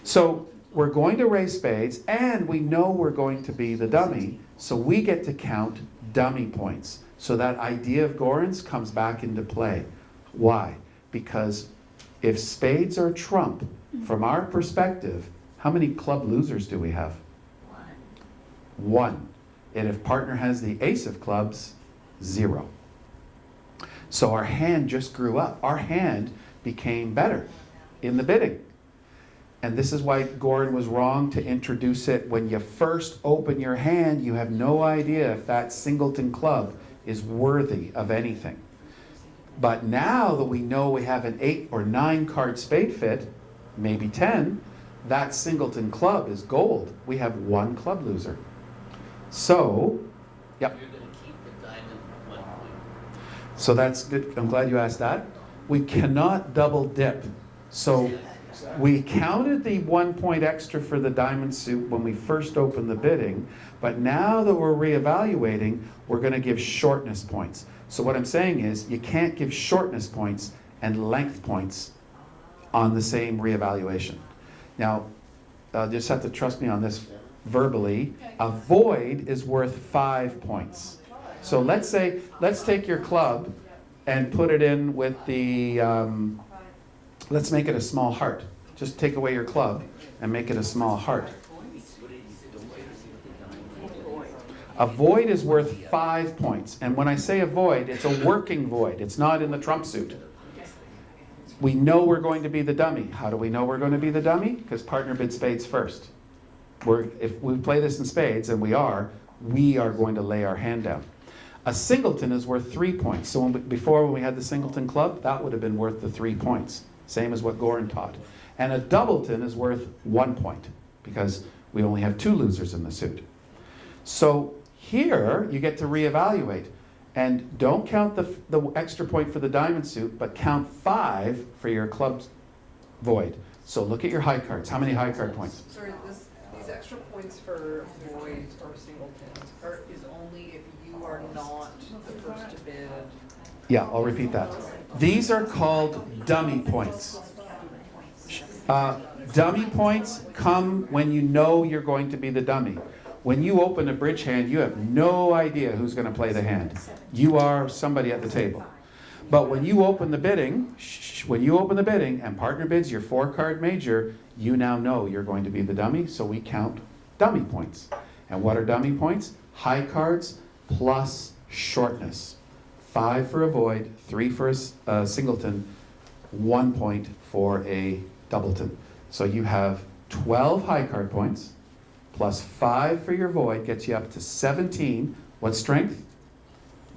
So we're going to raise spades, and we know we're going to be the dummy, so we get to count dummy points. So that idea of Goran's comes back into play. Why? Because if spades are trump, from our perspective, how many club losers do we have? 1. And if partner has the ace of clubs, 0. So our hand just grew up. Our hand became better in the bidding. And this is why Goran was wrong to introduce it. When you first open your hand, you have no idea if that singleton club is worthy of anything. But now that we know we have an 8 or 9 card spade fit, maybe 10, that singleton club is gold. We have 1 club loser. So, yep. You're going to keep the diamond 1 point. So that's good. I'm glad you asked that. We cannot double dip. So we counted the 1 point extra for the diamond suit when we first opened the bidding, but now that we're reevaluating, we're going to give shortness points. So what I'm saying is you can't give shortness points and length points on the same reevaluation. Now, just have to trust me on this verbally. A void is worth 5 points. So let's take your club and put it in with the, let's make it a small heart. Just take away your club and make it a small heart. A void is worth 5 points. And when I say a void, it's a working void. It's not in the trump suit. We know we're going to be the dummy. How do we know we're going to be the dummy? Because partner bid spades first. If we play this in spades, and we are going to lay our hand down. A singleton is worth 3 points. So before when we had the singleton club, that would have been worth the 3 points. Same as what Goran taught. And a doubleton is worth 1 point because we only have 2 losers in the suit. So here you get to reevaluate. And don't count the extra point for the diamond suit, but count 5 for your club void. So look at your high cards. How many high card points? Sorry, these extra points for voids or singletons is only if you are not the first to bid. Yeah, I'll repeat that. These are called dummy points. Dummy points come when you know you're going to be the dummy. When you open a bridge hand, you have no idea who's going to play the hand. You are somebody at the table. But when you open the bidding, and partner bids your 4-card major, you now know you're going to be the dummy, so we count dummy points. And what are dummy points? High cards plus shortness. 5 for a void, 3 for a singleton, 1 point for a doubleton. So you have 12 high card points, plus 5 for your void gets you up to 17. What strength?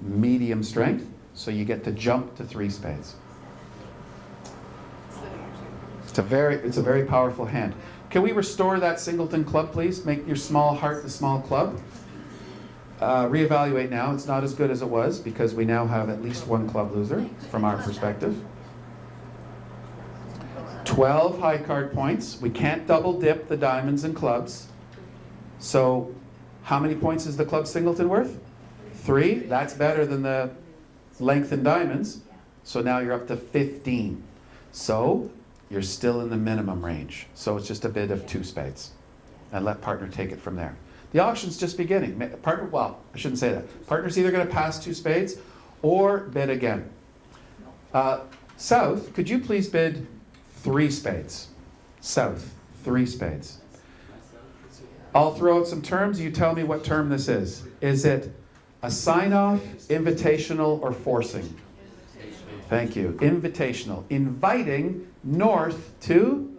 Medium strength. So you get to jump to 3 spades. It's a very powerful hand. Can we restore that singleton club, please? Make your small heart the small club. Reevaluate now. It's not as good as it was because we now have at least 1 club loser from our perspective. 12 high card points. We can't double dip the diamonds and clubs. So how many points is the club singleton worth? 3. That's better than the length in diamonds. So now you're up to 15. So you're still in the minimum range. So it's just a bid of 2 spades. And let partner take it from there. The auction's just beginning. Well, I shouldn't say that. Partner's either going to pass 2 spades or bid again. South, could you please bid 3 spades? South, 3 spades. I'll throw out some terms. You tell me what term this is. Is it a sign-off, invitational, or forcing? Thank you. Invitational. Inviting North to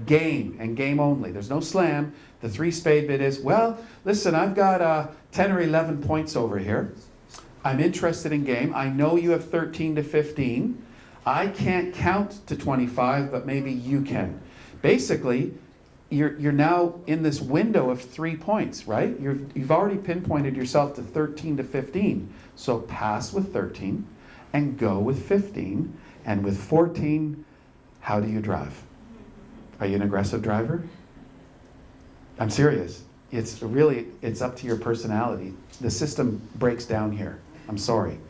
game, and game only. There's no slam. The 3 spade bid is, well, listen, I've got 10 or 11 points over here. I'm interested in game. I know you have 13 to 15. I can't count to 25, but maybe you can. Basically, you're now in this window of 3 points, right? You've already pinpointed yourself to 13 to 15. So pass with 13 and go with 15. And with 14, how do you drive? Are you an aggressive driver? I'm serious. It's up to your personality. The system breaks down here. I'm sorry.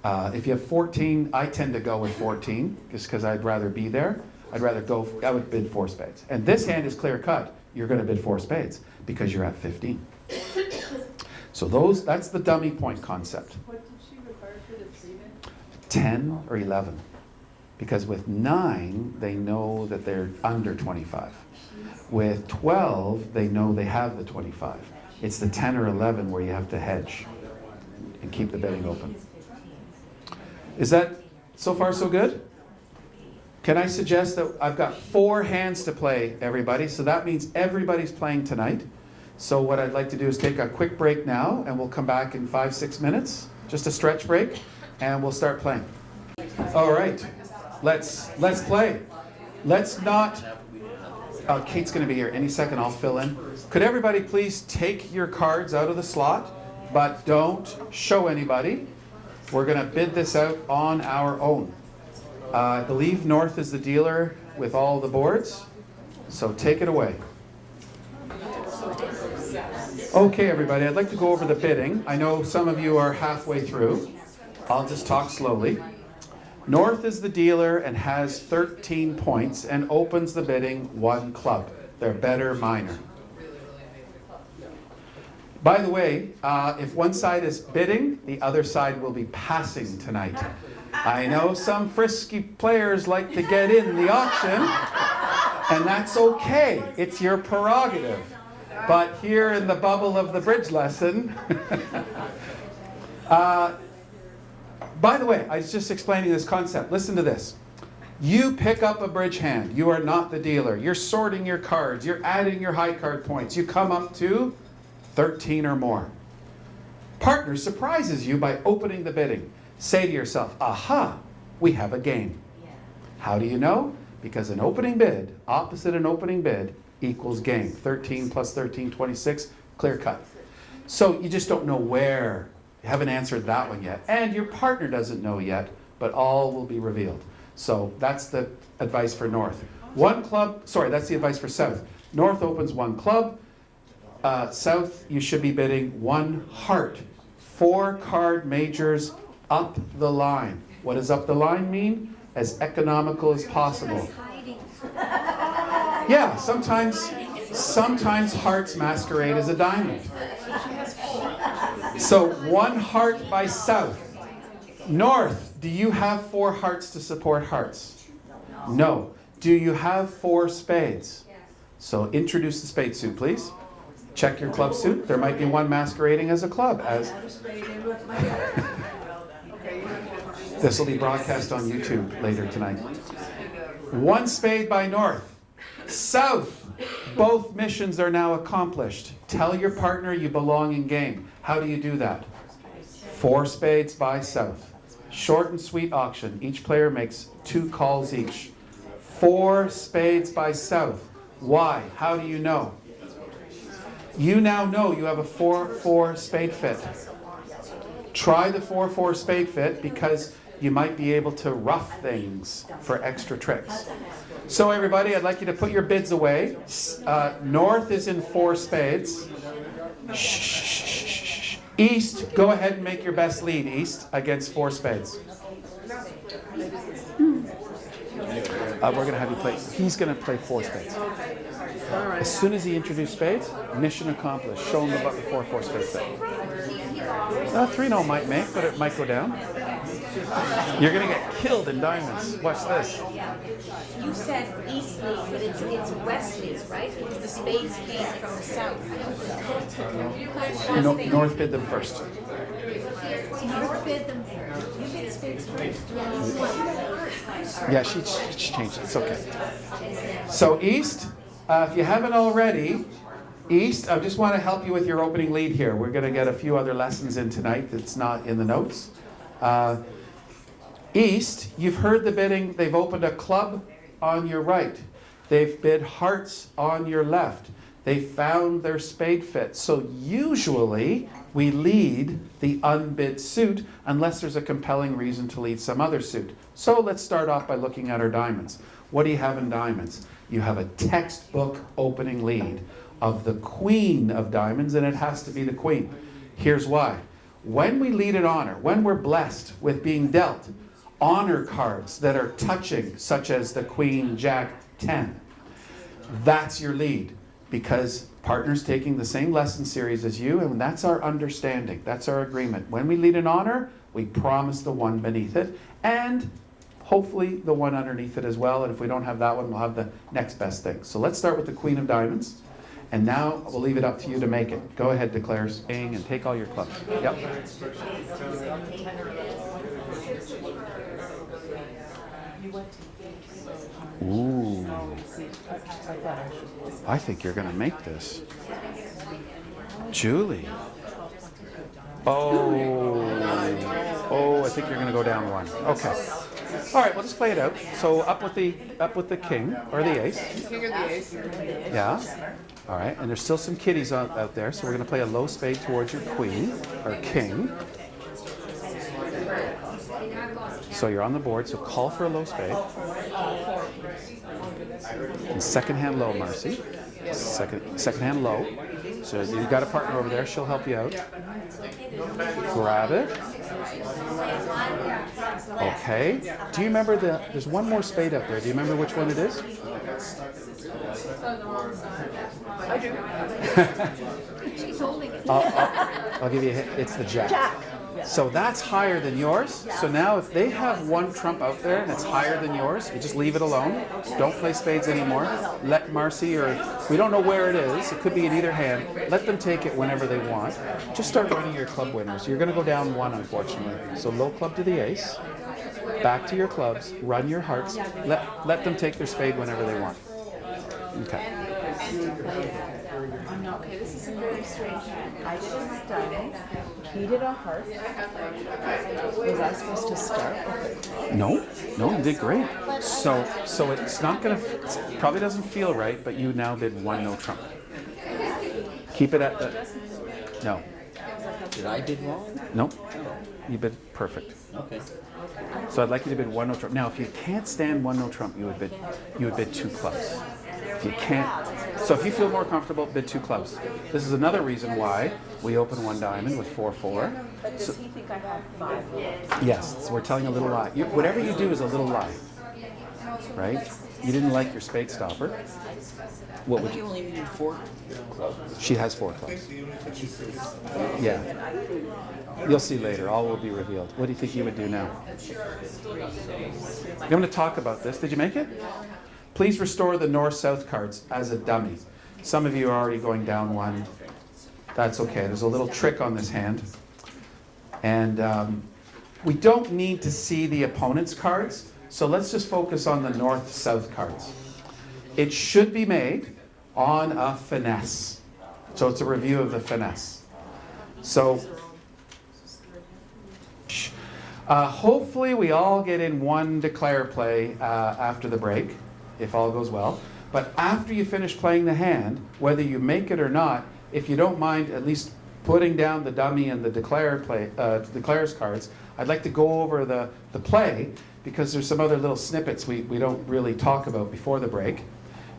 If you have 14, I tend to go with 14 just because I'd rather be there. I would bid 4 spades. And this hand is clear cut. You're going to bid 4 spades because you're at 15. So that's the dummy point concept. What did she require for the 3-bet? 10 or 11. Because with 9, they know that they're under 25. With 12, they know they have the 25. It's the 10 or 11 where you have to hedge and keep the betting open. Is that so far so good? Can I suggest that I've got 4 hands to play, everybody, so that means everybody's playing tonight. So what I'd like to do is take a quick break now, and we'll come back in 5-6 minutes, just a stretch break, and we'll start playing. All right, let's play. Let's not, Kate's gonna be here any second, I'll fill in. Could everybody please take your cards out of the slot, but don't show anybody. We're gonna bid this out on our own. I believe North is the dealer with all the boards, so take it away. Okay, everybody, I'd like to go over the bidding. I know some of you are halfway through. I'll just talk slowly. North is the dealer and has 13 points and opens the bidding 1 club. They're better minor. By the way, if one side is bidding, the other side will be passing tonight. I know some frisky players like to get in the auction, and that's okay. It's your prerogative. But here in the bubble of the bridge lesson, by the way, I was just explaining this concept. Listen to this. You pick up a bridge hand. You are not the dealer. You're sorting your cards. You're adding your high card points. You come up to 13 or more. Partner surprises you by opening the bidding. Say to yourself, aha, we have a game. How do you know? Because an opening bid, opposite an opening bid, equals game. 13 plus 13, 26, clear cut. So you just don't know where. You haven't answered that one yet. And your partner doesn't know yet, but all will be revealed. So that's the advice for North. 1 club, sorry, that's the advice for South. North opens 1 club. South, you should be bidding 1 heart. 4 card majors up the line. What does up the line mean? As economical as possible. Yeah, sometimes hearts masquerade as a diamond. So 1 heart by South. North, do you have 4 hearts to support hearts? No. Do you have 4 spades? So introduce the spade suit, please. Check your club suit. There might be one masquerading as a club. This will be broadcast on YouTube later tonight. 1 spade by North. South, both missions are now accomplished. Tell your partner you belong in game. How do you do that? 4 spades by South. Short and sweet auction. Each player makes 2 calls each. 4 spades by South. Why? How do you know? You now know you have a 4-4 spade fit. Try the 4-4 spade fit because you might be able to rough things for extra tricks. So everybody, I'd like you to put your bids away. North is in 4 spades. Shh. East, go ahead and make your best lead, East, against 4 spades. We're going to have you play. He's going to play 4 spades. As soon as he introduced spades, mission accomplished. Show him about the 4-4 spade set. 3-0 might make, but it might go down. You're going to get killed in diamonds. Watch this. You said east lead, but it's west lead, right? Because the spades came from the south. North bid them first. You bid them first. You bid spades first. Yeah, she changed it. It's okay. So East, if you haven't already, East, I just want to help you with your opening lead here. We're going to get a few other lessons in tonight that's not in the notes. East, you've heard the bidding. They've opened a club on your right. They've bid hearts on your left. They found their spade fit. So usually we lead the unbid suit unless there's a compelling reason to lead some other suit. So let's start off by looking at our diamonds. What do you have in diamonds? You have a textbook opening lead of the queen of diamonds, and it has to be the queen. Here's why. When we lead an honor, when we're blessed with being dealt honor cards that are touching, such as the Queen, Jack, 10, that's your lead, because partner's taking the same lesson series as you, and that's our understanding, that's our agreement. When we lead an honor, we promise the one beneath it, and hopefully the one underneath it as well, and if we don't have that one, we'll have the next best thing. So let's start with the Queen of Diamonds, and now we'll leave it up to you to make it. Go ahead, declares, and take all your clubs. Yep. Ooh. I think you're going to make this. Julie. Oh, I think you're going to go down one. Okay. All right, we'll just play it out. So up with the king or the ace. King or the ace. Yeah. All right, and there's still some kiddies out there, so we're going to play a low spade towards your queen or king. So you're on the board, so call for a low spade. And second hand low, Marcy. Second hand low. So you've got a partner over there, she'll help you out. Grab it. Okay. Do you remember there's one more spade up there. Do you remember which one it is? I do. She's holding it. I'll give you a hint. It's the jack. So that's higher than yours. So now if they have one trump out there and it's higher than yours, you just leave it alone. Don't play spades anymore. Let Marcy, or we don't know where it is. It could be in either hand. Let them take it whenever they want. Just start running your club winners. You're going to go down one, unfortunately. So low club to the ace. Back to your clubs. Run your hearts. Let them take their spade whenever they want. Okay. Okay, this is a very strange hand. I did a diamond. He did a heart. Was I supposed to start with it? No, you did great. So it's not gonna, it probably doesn't feel right, but you now bid one no trump. Keep it at the, no. Did I bid wrong? Nope, you bid perfect. Okay. So I'd like you to bid one no trump. Now, if you can't stand one no trump, you would bid two clubs. If you can't, so if you feel more comfortable, bid two clubs. This is another reason why we open one diamond with 4-4. But does he think I have 5? Yes, so we're telling a little lie. Whatever you do is a little lie, right? You didn't like your spade stopper. What would You you? only needed 4 clubs. She has 4 clubs. Yeah. You'll see later. All will be revealed. What do you think you would do now? I'm going to talk about this. Did you make it? Please restore the north-south cards as a dummy. Some of you are already going down one. That's okay. There's a little trick on this hand. And we don't need to see the opponent's cards, so let's just focus on the north-south cards. It should be made on a finesse. So it's a review of the finesse. So hopefully we all get in one declare play after the break, if all goes well. But after you finish playing the hand, whether you make it or not, if you don't mind at least putting down the dummy and the declares cards, I'd like to go over the play, because there's some other little snippets we don't really talk about before the break.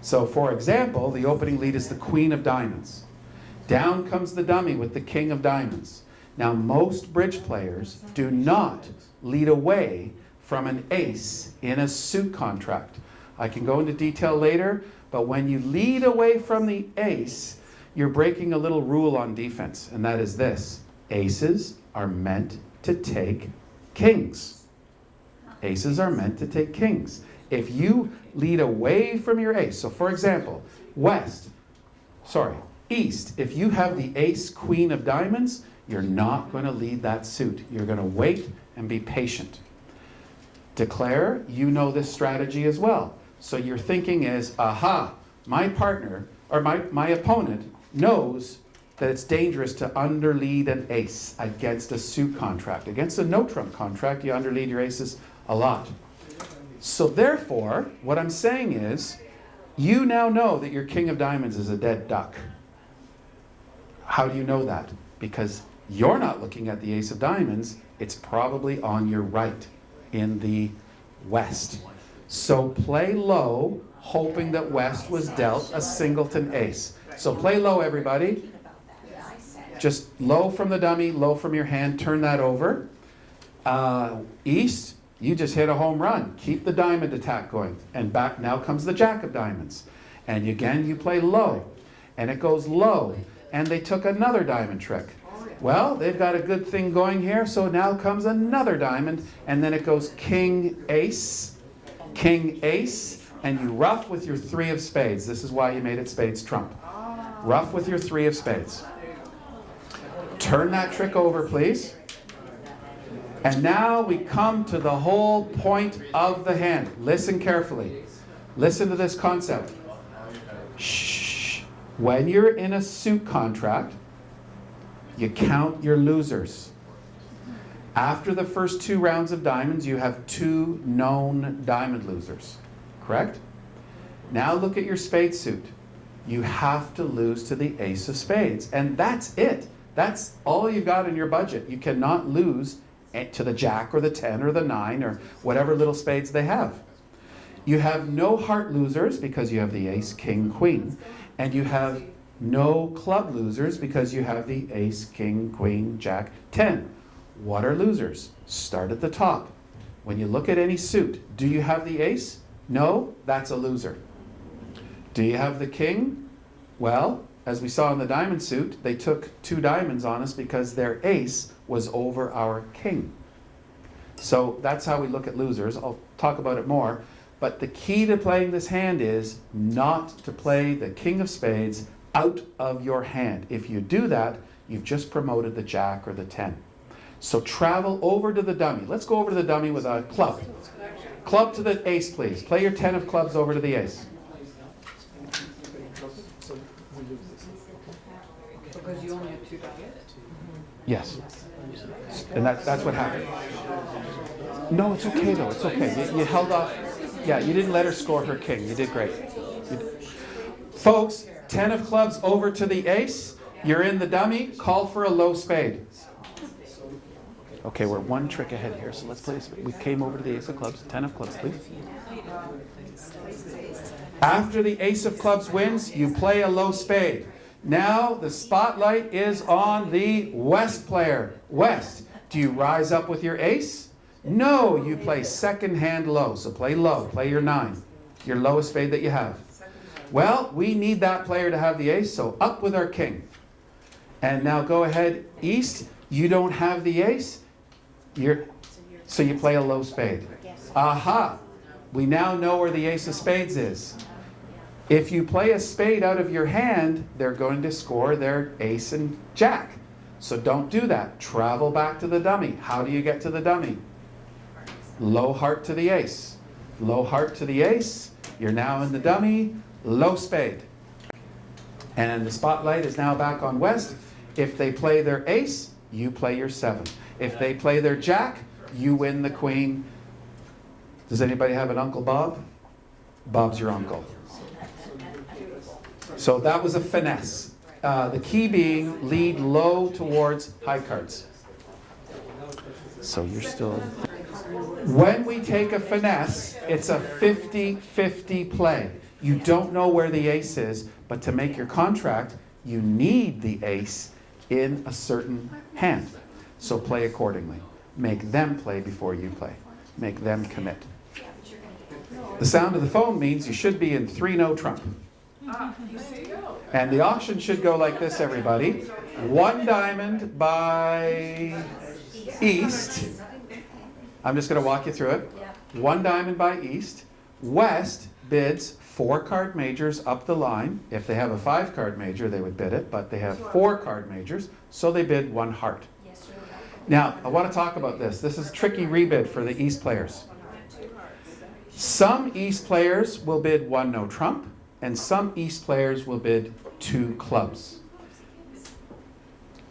So for example, the opening lead is the Queen of Diamonds. Down comes the dummy with the King of Diamonds. Now most bridge players do not lead away from an ace in a suit contract. I can go into detail later, but when you lead away from the ace, you're breaking a little rule on defense, and that is this: aces are meant to take kings. Aces are meant to take kings. If you lead away from your ace, so for example, east, if you have the ace, Queen of Diamonds, You're not going to lead that suit. You're going to wait and be patient. Declare, you know this strategy as well. So your thinking is, aha, my partner or my opponent knows that it's dangerous to underlead an ace against a suit contract. Against a no trump contract, you underlead your aces a lot. So therefore, what I'm saying is, you now know that your king of diamonds is a dead duck. How do you know that? Because you're not looking at the ace of diamonds, it's probably on your right in the west. So play low, hoping that west was dealt a singleton ace. So play low, everybody. Just low from the dummy, low from your hand, turn that over. East, you just hit a home run. Keep the diamond attack going. And back, now comes the jack of diamonds. And again, you play low. And it goes low. And they took another diamond trick. Well, they've got a good thing going here, so now comes another diamond. And then it goes king, ace, and you ruff with your 3 of spades. This is why you made it spades trump. Ruff with your 3 of spades. Turn that trick over, please. And now we come to the whole point of the hand. Listen carefully. Listen to this concept. Shh. When you're in a suit contract, you count your losers. After the first 2 rounds of diamonds, you have 2 known diamond losers. Correct? Now look at your spade suit. You have to lose to the ace of spades. And that's it. That's all you've got in your budget. You cannot lose to the jack or the 10 or the 9 or whatever little spades they have. You have no heart losers because you have the ace, king, queen. And you have no club losers because you have the ace, king, queen, jack, 10. What are losers? Start at the top. When you look at any suit, do you have the ace? No, that's a loser. Do you have the king? Well, as we saw in the diamond suit, they took 2 diamonds on us because their ace was over our king. So that's how we look at losers. I'll talk about it more. But the key to playing this hand is not to play the king of spades out of your hand. If you do that, you've just promoted the jack or the 10. So travel over to the dummy. Let's go over to the dummy with a club. Club to the ace, please. Play your 10 of clubs over to the ace. Because you only have 2 diamonds. Yes. And that's what happened. No, it's okay though. It's okay. You held off. Yeah, you didn't let her score her king. You did great. Folks, 10 of clubs over to the ace. You're in the dummy. Call for a low spade. Okay, we're 1 trick ahead here, so let's play this. We came over to the ace of clubs. 10 of clubs, please. After the ace of clubs wins, you play a low spade. Now the spotlight is on the west player. West, do you rise up with your ace? No, you play second hand low. So play low, play your 9, your lowest spade that you have. Well, we need that player to have the ace, so up with our king. And now go ahead, east, you don't have the ace, so you play a low spade. Aha, we now know where the ace of spades is. If you play a spade out of your hand, they're going to score their ace and jack. So don't do that. Travel back to the dummy. How do you get to the dummy? Low heart to the ace. Low heart to the ace. You're now in the dummy. Low spade. And the spotlight is now back on west. If they play their ace, you play your 7. If they play their jack, you win the queen. Does anybody have an Uncle Bob? Bob's your uncle. So that was a finesse. The key being lead low towards high cards. So you're still... When we take a finesse, it's a 50-50 play. You don't know where the ace is, but to make your contract, you need the ace in a certain hand. So play accordingly. Make them play before you play. Make them commit. The sound of the phone means you should be in 3-no trump. And the auction should go like this, everybody. 1 diamond by east. I'm just going to walk you through it. 1 diamond by east. West bids 4 card majors up the line. If they have a 5 card major, they would bid it, but they have 4 card majors, so they bid 1 heart. Now, I want to talk about this. This is tricky rebid for the East players. Some East players will bid 1 no trump, and some East players will bid 2 clubs.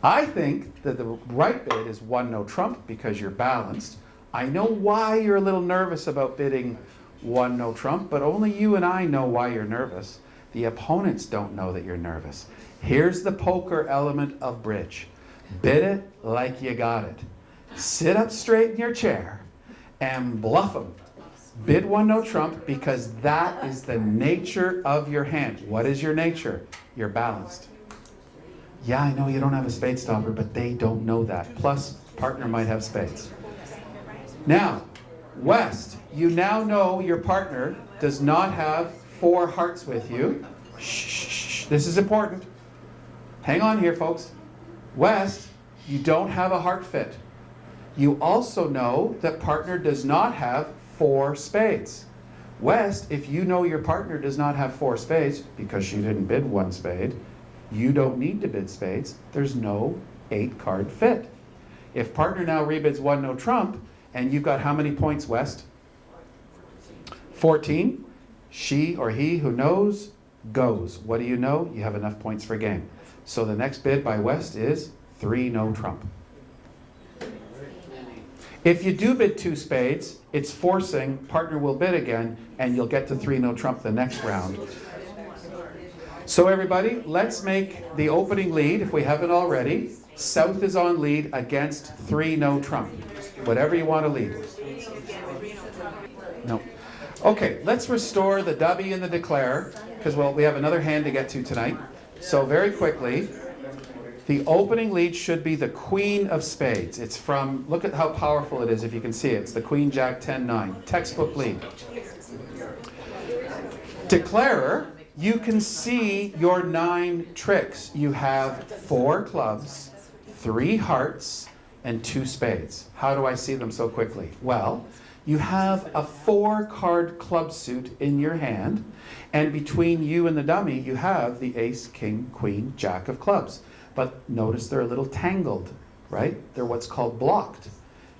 I think that the right bid is 1 no trump because you're balanced. I know why you're a little nervous about bidding 1 no trump, but only you and I know why you're nervous. The opponents don't know that you're nervous. Here's the poker element of bridge. Bid it like you got it. Sit up straight in your chair and bluff them. Bid 1 no trump because that is the nature of your hand. What is your nature? You're balanced. Yeah, I know you don't have a spade stopper, but they don't know that. Plus, partner might have spades. Now, West, you now know your partner does not have 4 hearts with you. Shh, this is important. Hang on here, folks. West, you don't have a heart fit. You also know that partner does not have 4 spades. West, if you know your partner does not have 4 spades, because she didn't bid 1 spade, you don't need to bid spades. There's no 8 card fit. If partner now rebids 1 no trump, and you've got how many points, West? 14. She or he who knows, goes. What do you know? You have enough points for game. So the next bid by West is 3 no trump. If you do bid 2 spades, it's forcing, partner will bid again, and you'll get to 3 no trump the next round. So everybody, let's make the opening lead, if we haven't already. South is on lead against 3 no trump. Whatever you want to lead. No. Okay, let's restore the dubby and the declare, because well, we have another hand to get to tonight. So very quickly, the opening lead should be the Queen of Spades. It's from, look at how powerful it is if you can see it. It's the Queen Jack 10-9, textbook lead. Declarer, you can see your 9 tricks. You have 4 clubs, 3 hearts, and 2 spades. How do I see them so quickly? Well, you have a 4 card club suit in your hand, and between you and the dummy, you have the ace, king, queen, jack of clubs. But notice they're a little tangled, right? They're what's called blocked.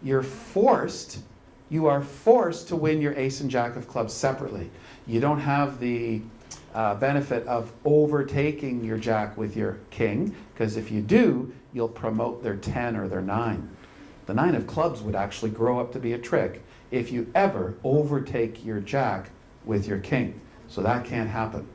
You are forced to win your ace and jack of clubs separately. You don't have the benefit of overtaking your jack with your king, because if you do, you'll promote their 10 or their 9. The 9 of clubs would actually grow up to be a trick if you ever overtake your jack with your king. So that can't happen.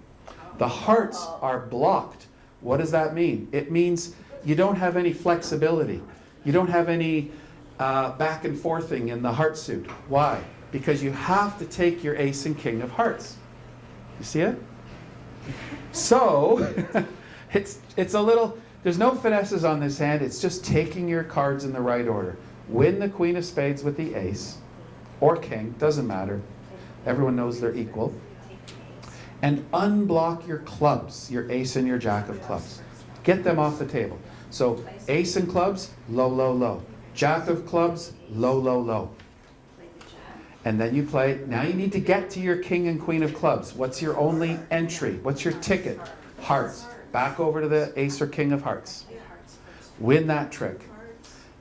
The hearts are blocked. What does that mean? It means you don't have any flexibility. You don't have any back and forthing in the heart suit. Why? Because you have to take your ace and king of hearts. You see it? So, it's a little, there's no finesses on this hand. It's just taking your cards in the right order. Win the Queen of Spades with the ace, or king, doesn't matter. Everyone knows they're equal. And unblock your clubs, your ace and your jack of clubs. Get them off the table. So ace and clubs, low, low, low. Jack of clubs, low, low, low. And then you play, now you need to get to your king and queen of clubs. What's your only entry? What's your ticket? Hearts. Back over to the ace or king of hearts. Win that trick.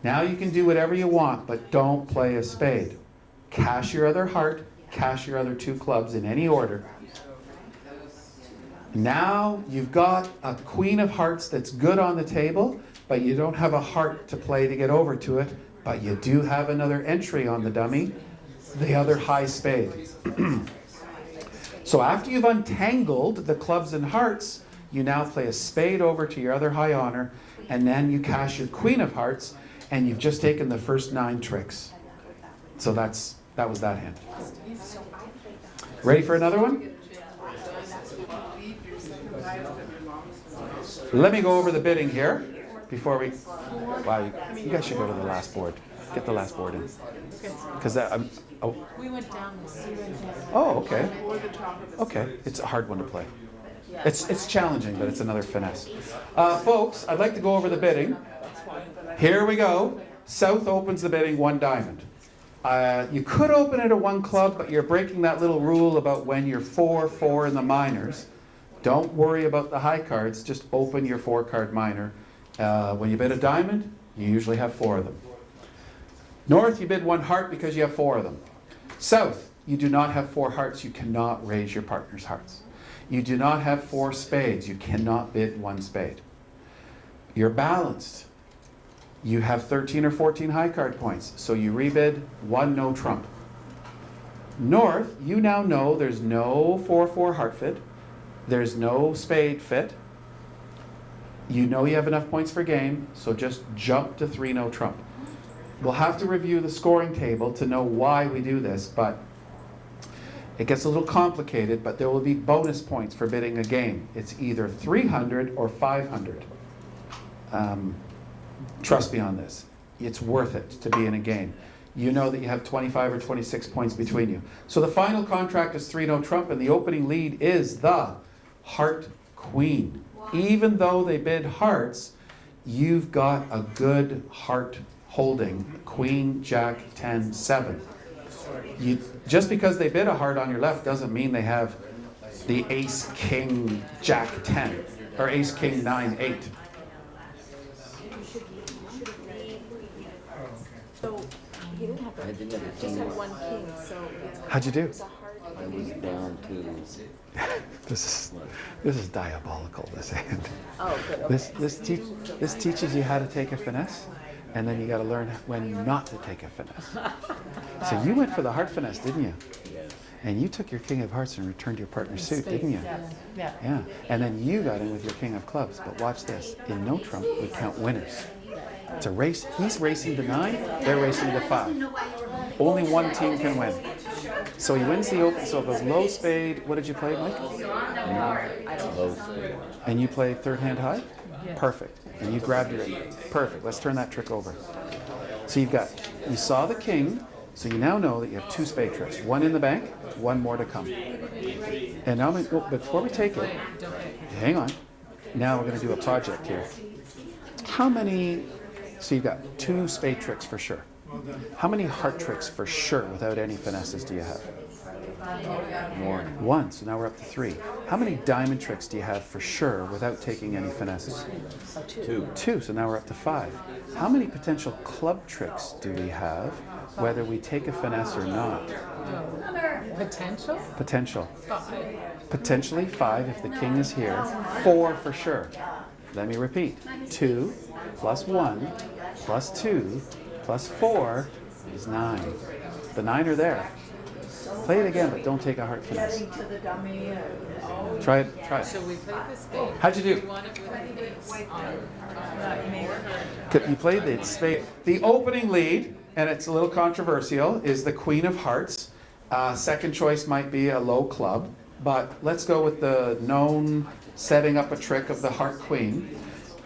Now you can do whatever you want, but don't play a spade. Cash your other heart, cash your other 2 clubs in any order. Now you've got a queen of hearts that's good on the table, but you don't have a heart to play to get over to it, but you do have another entry on the dummy, the other high spade. So after you've untangled the clubs and hearts, you now play a spade over to your other high honor, and then you cash your queen of hearts, and you've just taken the first 9 tricks. So that was that hand. Ready for another one? Let me go over the bidding here before we. Wow, you guys should go to the last board. Get the last board in. Because that. Oh. We went down this. Oh, okay. Okay, it's a hard one to play. It's challenging, but it's another finesse. Folks, I'd like to go over the bidding. Here we go. South opens the bidding 1 diamond. You could open it at one club, but you're breaking that little rule about when you're 4-4 in the minors. Don't worry about the high cards, just open your 4-card minor. When you bid a diamond, you usually have 4 of them. North, you bid 1 heart because you have 4 of them. South, you do not have 4 hearts, you cannot raise your partner's hearts. You do not have 4 spades, you cannot bid 1 spade. You're balanced. You have 13 or 14 high card points, so you rebid 1 no trump. North, you now know there's no 4-4 heart fit, there's no spade fit. You know you have enough points for game, so just jump to 3 no trump. We'll have to review the scoring table to know why we do this, but it gets a little complicated, but there will be bonus points for bidding a game. It's either 300 or 500. Trust me on this. It's worth it to be in a game. You know that you have 25 or 26 points between you. So the final contract is 3 no trump, and the opening lead is the heart queen. Even though they bid hearts, you've got a good heart holding. Queen, jack, 10, 7. Just because they bid a heart on your left doesn't mean they have the ace, king, jack, 10, or ace, king, 9, 8. So he didn't have I didn't have a just king. had 1 king, so How'd you do? it was a hard I was down to This is diabolical, this hand. Oh, good. Okay. This teaches you how to take a finesse, and then you got to learn when not to take a finesse. So you went for the heart finesse, didn't you? And you took your king of hearts and returned your partner's suit, didn't you? Yeah. Yeah. And then you got in with your king of clubs. But watch this. In no trump, we count winners. It's a race. He's racing to 9. They're racing to 5. Only one team can win. So he wins the open. So if it was low spade, what did you play, Mike? low spade. And you play third hand high? Perfect. And you grabbed your... Perfect. Let's turn that trick over. So you saw the king, so you now know that you have 2 spade tricks. 1 in the bank, 1 more to come. And now, but before we take it, hang on. Now we're going to do a project here. How many... So you've got 2 spade tricks for sure. How many heart tricks for sure without any finesses do you have? 1. So now we're up to 3. How many diamond tricks do you have for sure without taking any finesses? 2. So now we're up to 5. How many potential club tricks do we have, whether we take a finesse or not? Potential? Potential. 5. Potentially 5 if the king is here. 4 for sure. Let me repeat. 2 plus 1 plus 2 plus 4 is 9. The 9 are there. Play it again, but don't take a heart finesse. Try it. So we played the spade. How'd you do? We won it with an ace on You played the spade. The opening lead, and it's a little controversial, is the queen of hearts. Second choice might be a low club, but let's go with the known setting up a trick of the heart queen.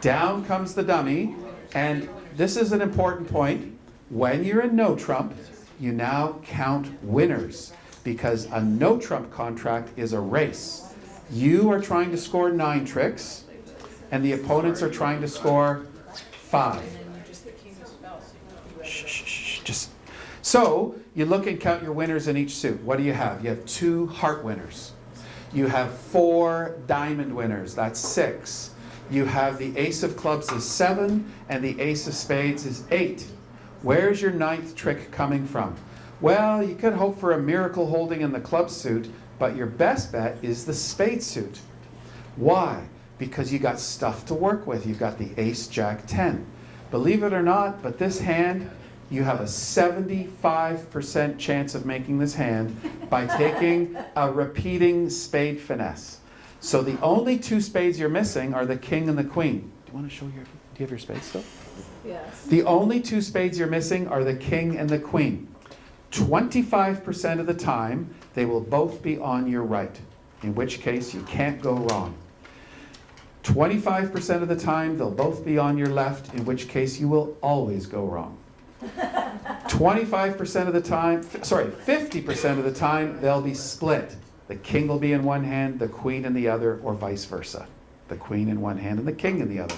Down comes the dummy, and this is an important point. When you're in no trump, you now count winners, because a no trump contract is a race. You are trying to score 9 tricks, and the opponents are trying to score 5. So you look and count your winners in each suit. What do you have? You have 2 heart winners. You have 4 diamond winners. That's 6. You have the ace of clubs is 7, and the ace of spades is 8. Where's your 9th trick coming from? Well, you could hope for a miracle holding in the club suit, but your best bet is the spade suit. Why? Because you got stuff to work with. You've got the ace, jack, 10. Believe it or not, but this hand, you have a 75% chance of making this hand by taking a repeating spade finesse. So the only 2 spades you're missing are the king and the queen. Do you want to show do you have your spades still? Yes. The only 2 spades you're missing are the king and the queen. 25% of the time, they will both be on your right, in which case you can't go wrong. 25% of the time, they'll both be on your left, in which case you will always go wrong. 25% of the time, 50% of the time, they'll be split. The king will be in one hand, the queen in the other, or vice versa. The queen in one hand and the king in the other.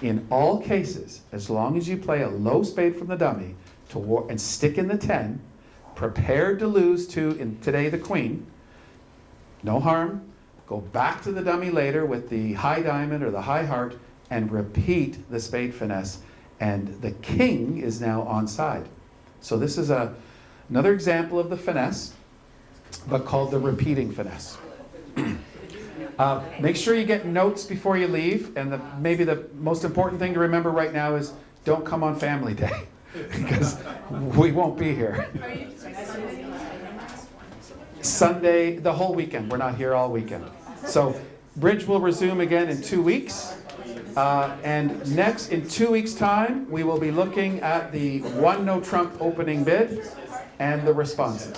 In all cases, as long as you play a low spade from the dummy, and stick in the 10, prepared to lose to, in today, the queen. No harm. Go back to the dummy later with the high diamond or the high heart and repeat the spade finesse. And the king is now onside. So this is another example of the finesse, but called the repeating finesse. Make sure you get notes before you leave. And maybe the most important thing to remember right now is don't come on family day because we won't be here. Sunday, the whole weekend. We're not here all weekend. So bridge will resume again in 2 weeks. And next, in 2 weeks' time, we will be looking at the one no trump opening bid and the responses.